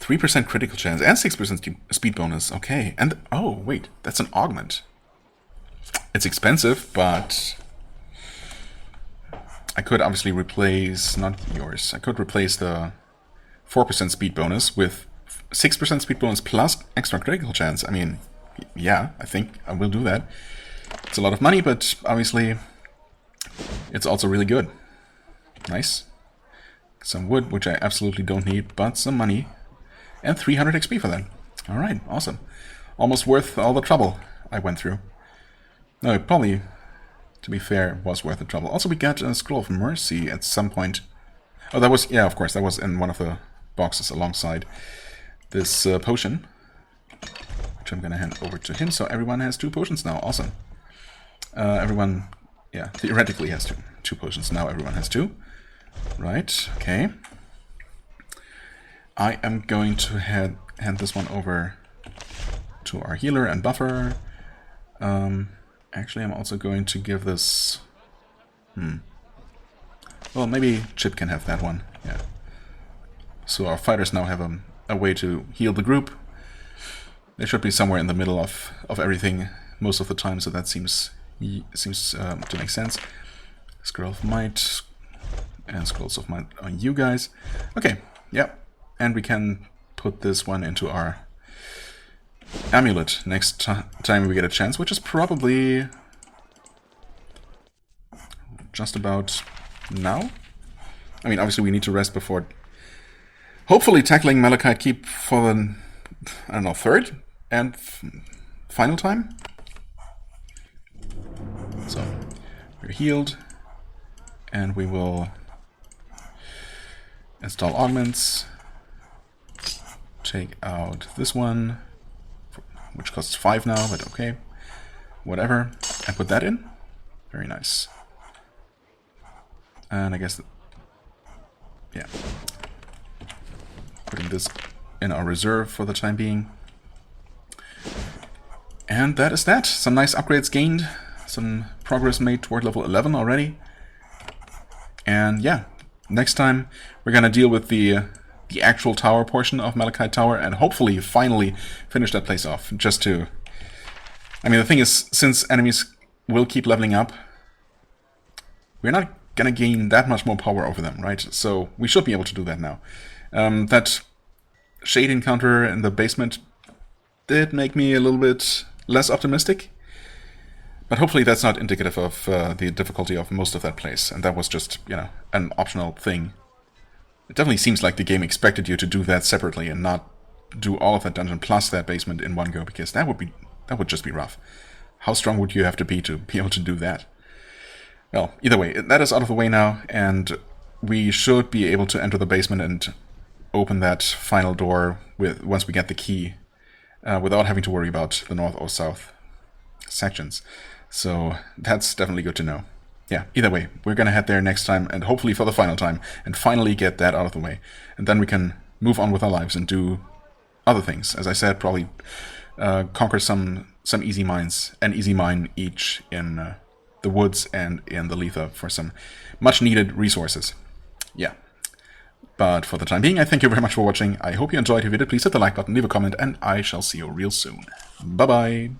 3% critical chance and 6% speed bonus. Okay, and oh wait, that's an augment. It's expensive, but I could obviously replace, not yours, I could replace the 4% speed bonus with 6% speed bonus plus extra critical chance. I mean, yeah, I think I will do that. It's a lot of money, but obviously it's also really good. Nice. Some wood, which I absolutely don't need, but some money. And 300 XP for that. Alright, awesome. Almost worth all the trouble I went through. No, it probably, to be fair, was worth the trouble. Also, we got a Scroll of Mercy at some point. Oh, that was, yeah, of course, that was in one of the boxes alongside this potion, which I'm going to hand over to him. So everyone has 2 potions now. Awesome. Everyone, yeah, theoretically has two potions. Now everyone has 2. Right, okay. I am going to hand this one over to our healer and buffer. Actually, I'm also going to give this... Well, maybe Chip can have that one, yeah. So our fighters now have a way to heal the group. They should be somewhere in the middle of everything most of the time, so that seems to make sense. Scroll of Might and Scrolls of Might on you guys. Okay, yep. And we can put this one into our amulet next time we get a chance, which is probably just about now. I mean, obviously we need to rest before hopefully tackling Malachite Keep for the, I don't know, 3rd and final time. So, we're healed, and we will install augments. Take out this one, which costs 5 now, but okay, whatever, and put that in. Very nice. And I guess, yeah, putting this in our reserve for the time being. And that is that. Some nice upgrades gained, some progress made toward level 11 already. And yeah, next time we're gonna deal with the actual tower portion of Malachite Tower, and hopefully finally finish that place off. Just to... I mean, the thing is, since enemies will keep leveling up, we're not gonna gain that much more power over them, right? So we should be able to do that now. That Shady encounter in the basement did make me a little bit less optimistic, but hopefully that's not indicative of the difficulty of most of that place, and that was just, you know, an optional thing. It definitely seems like the game expected you to do that separately and not do all of that dungeon plus that basement in one go, because that would just be rough. How strong would you have to be able to do that? Well, either way, that is out of the way now, and we should be able to enter the basement and open that final door once we get the key, without having to worry about the north or south sections. So that's definitely good to know. Yeah, either way, we're gonna head there next time, and hopefully for the final time, and finally get that out of the way. And then we can move on with our lives and do other things. As I said, probably conquer some easy mines, an easy mine each in the woods and in the Letha for some much needed resources. Yeah. But for the time being, I thank you very much for watching. I hope you enjoyed. If you did, please hit the like button, leave a comment, and I shall see you real soon. Bye-bye!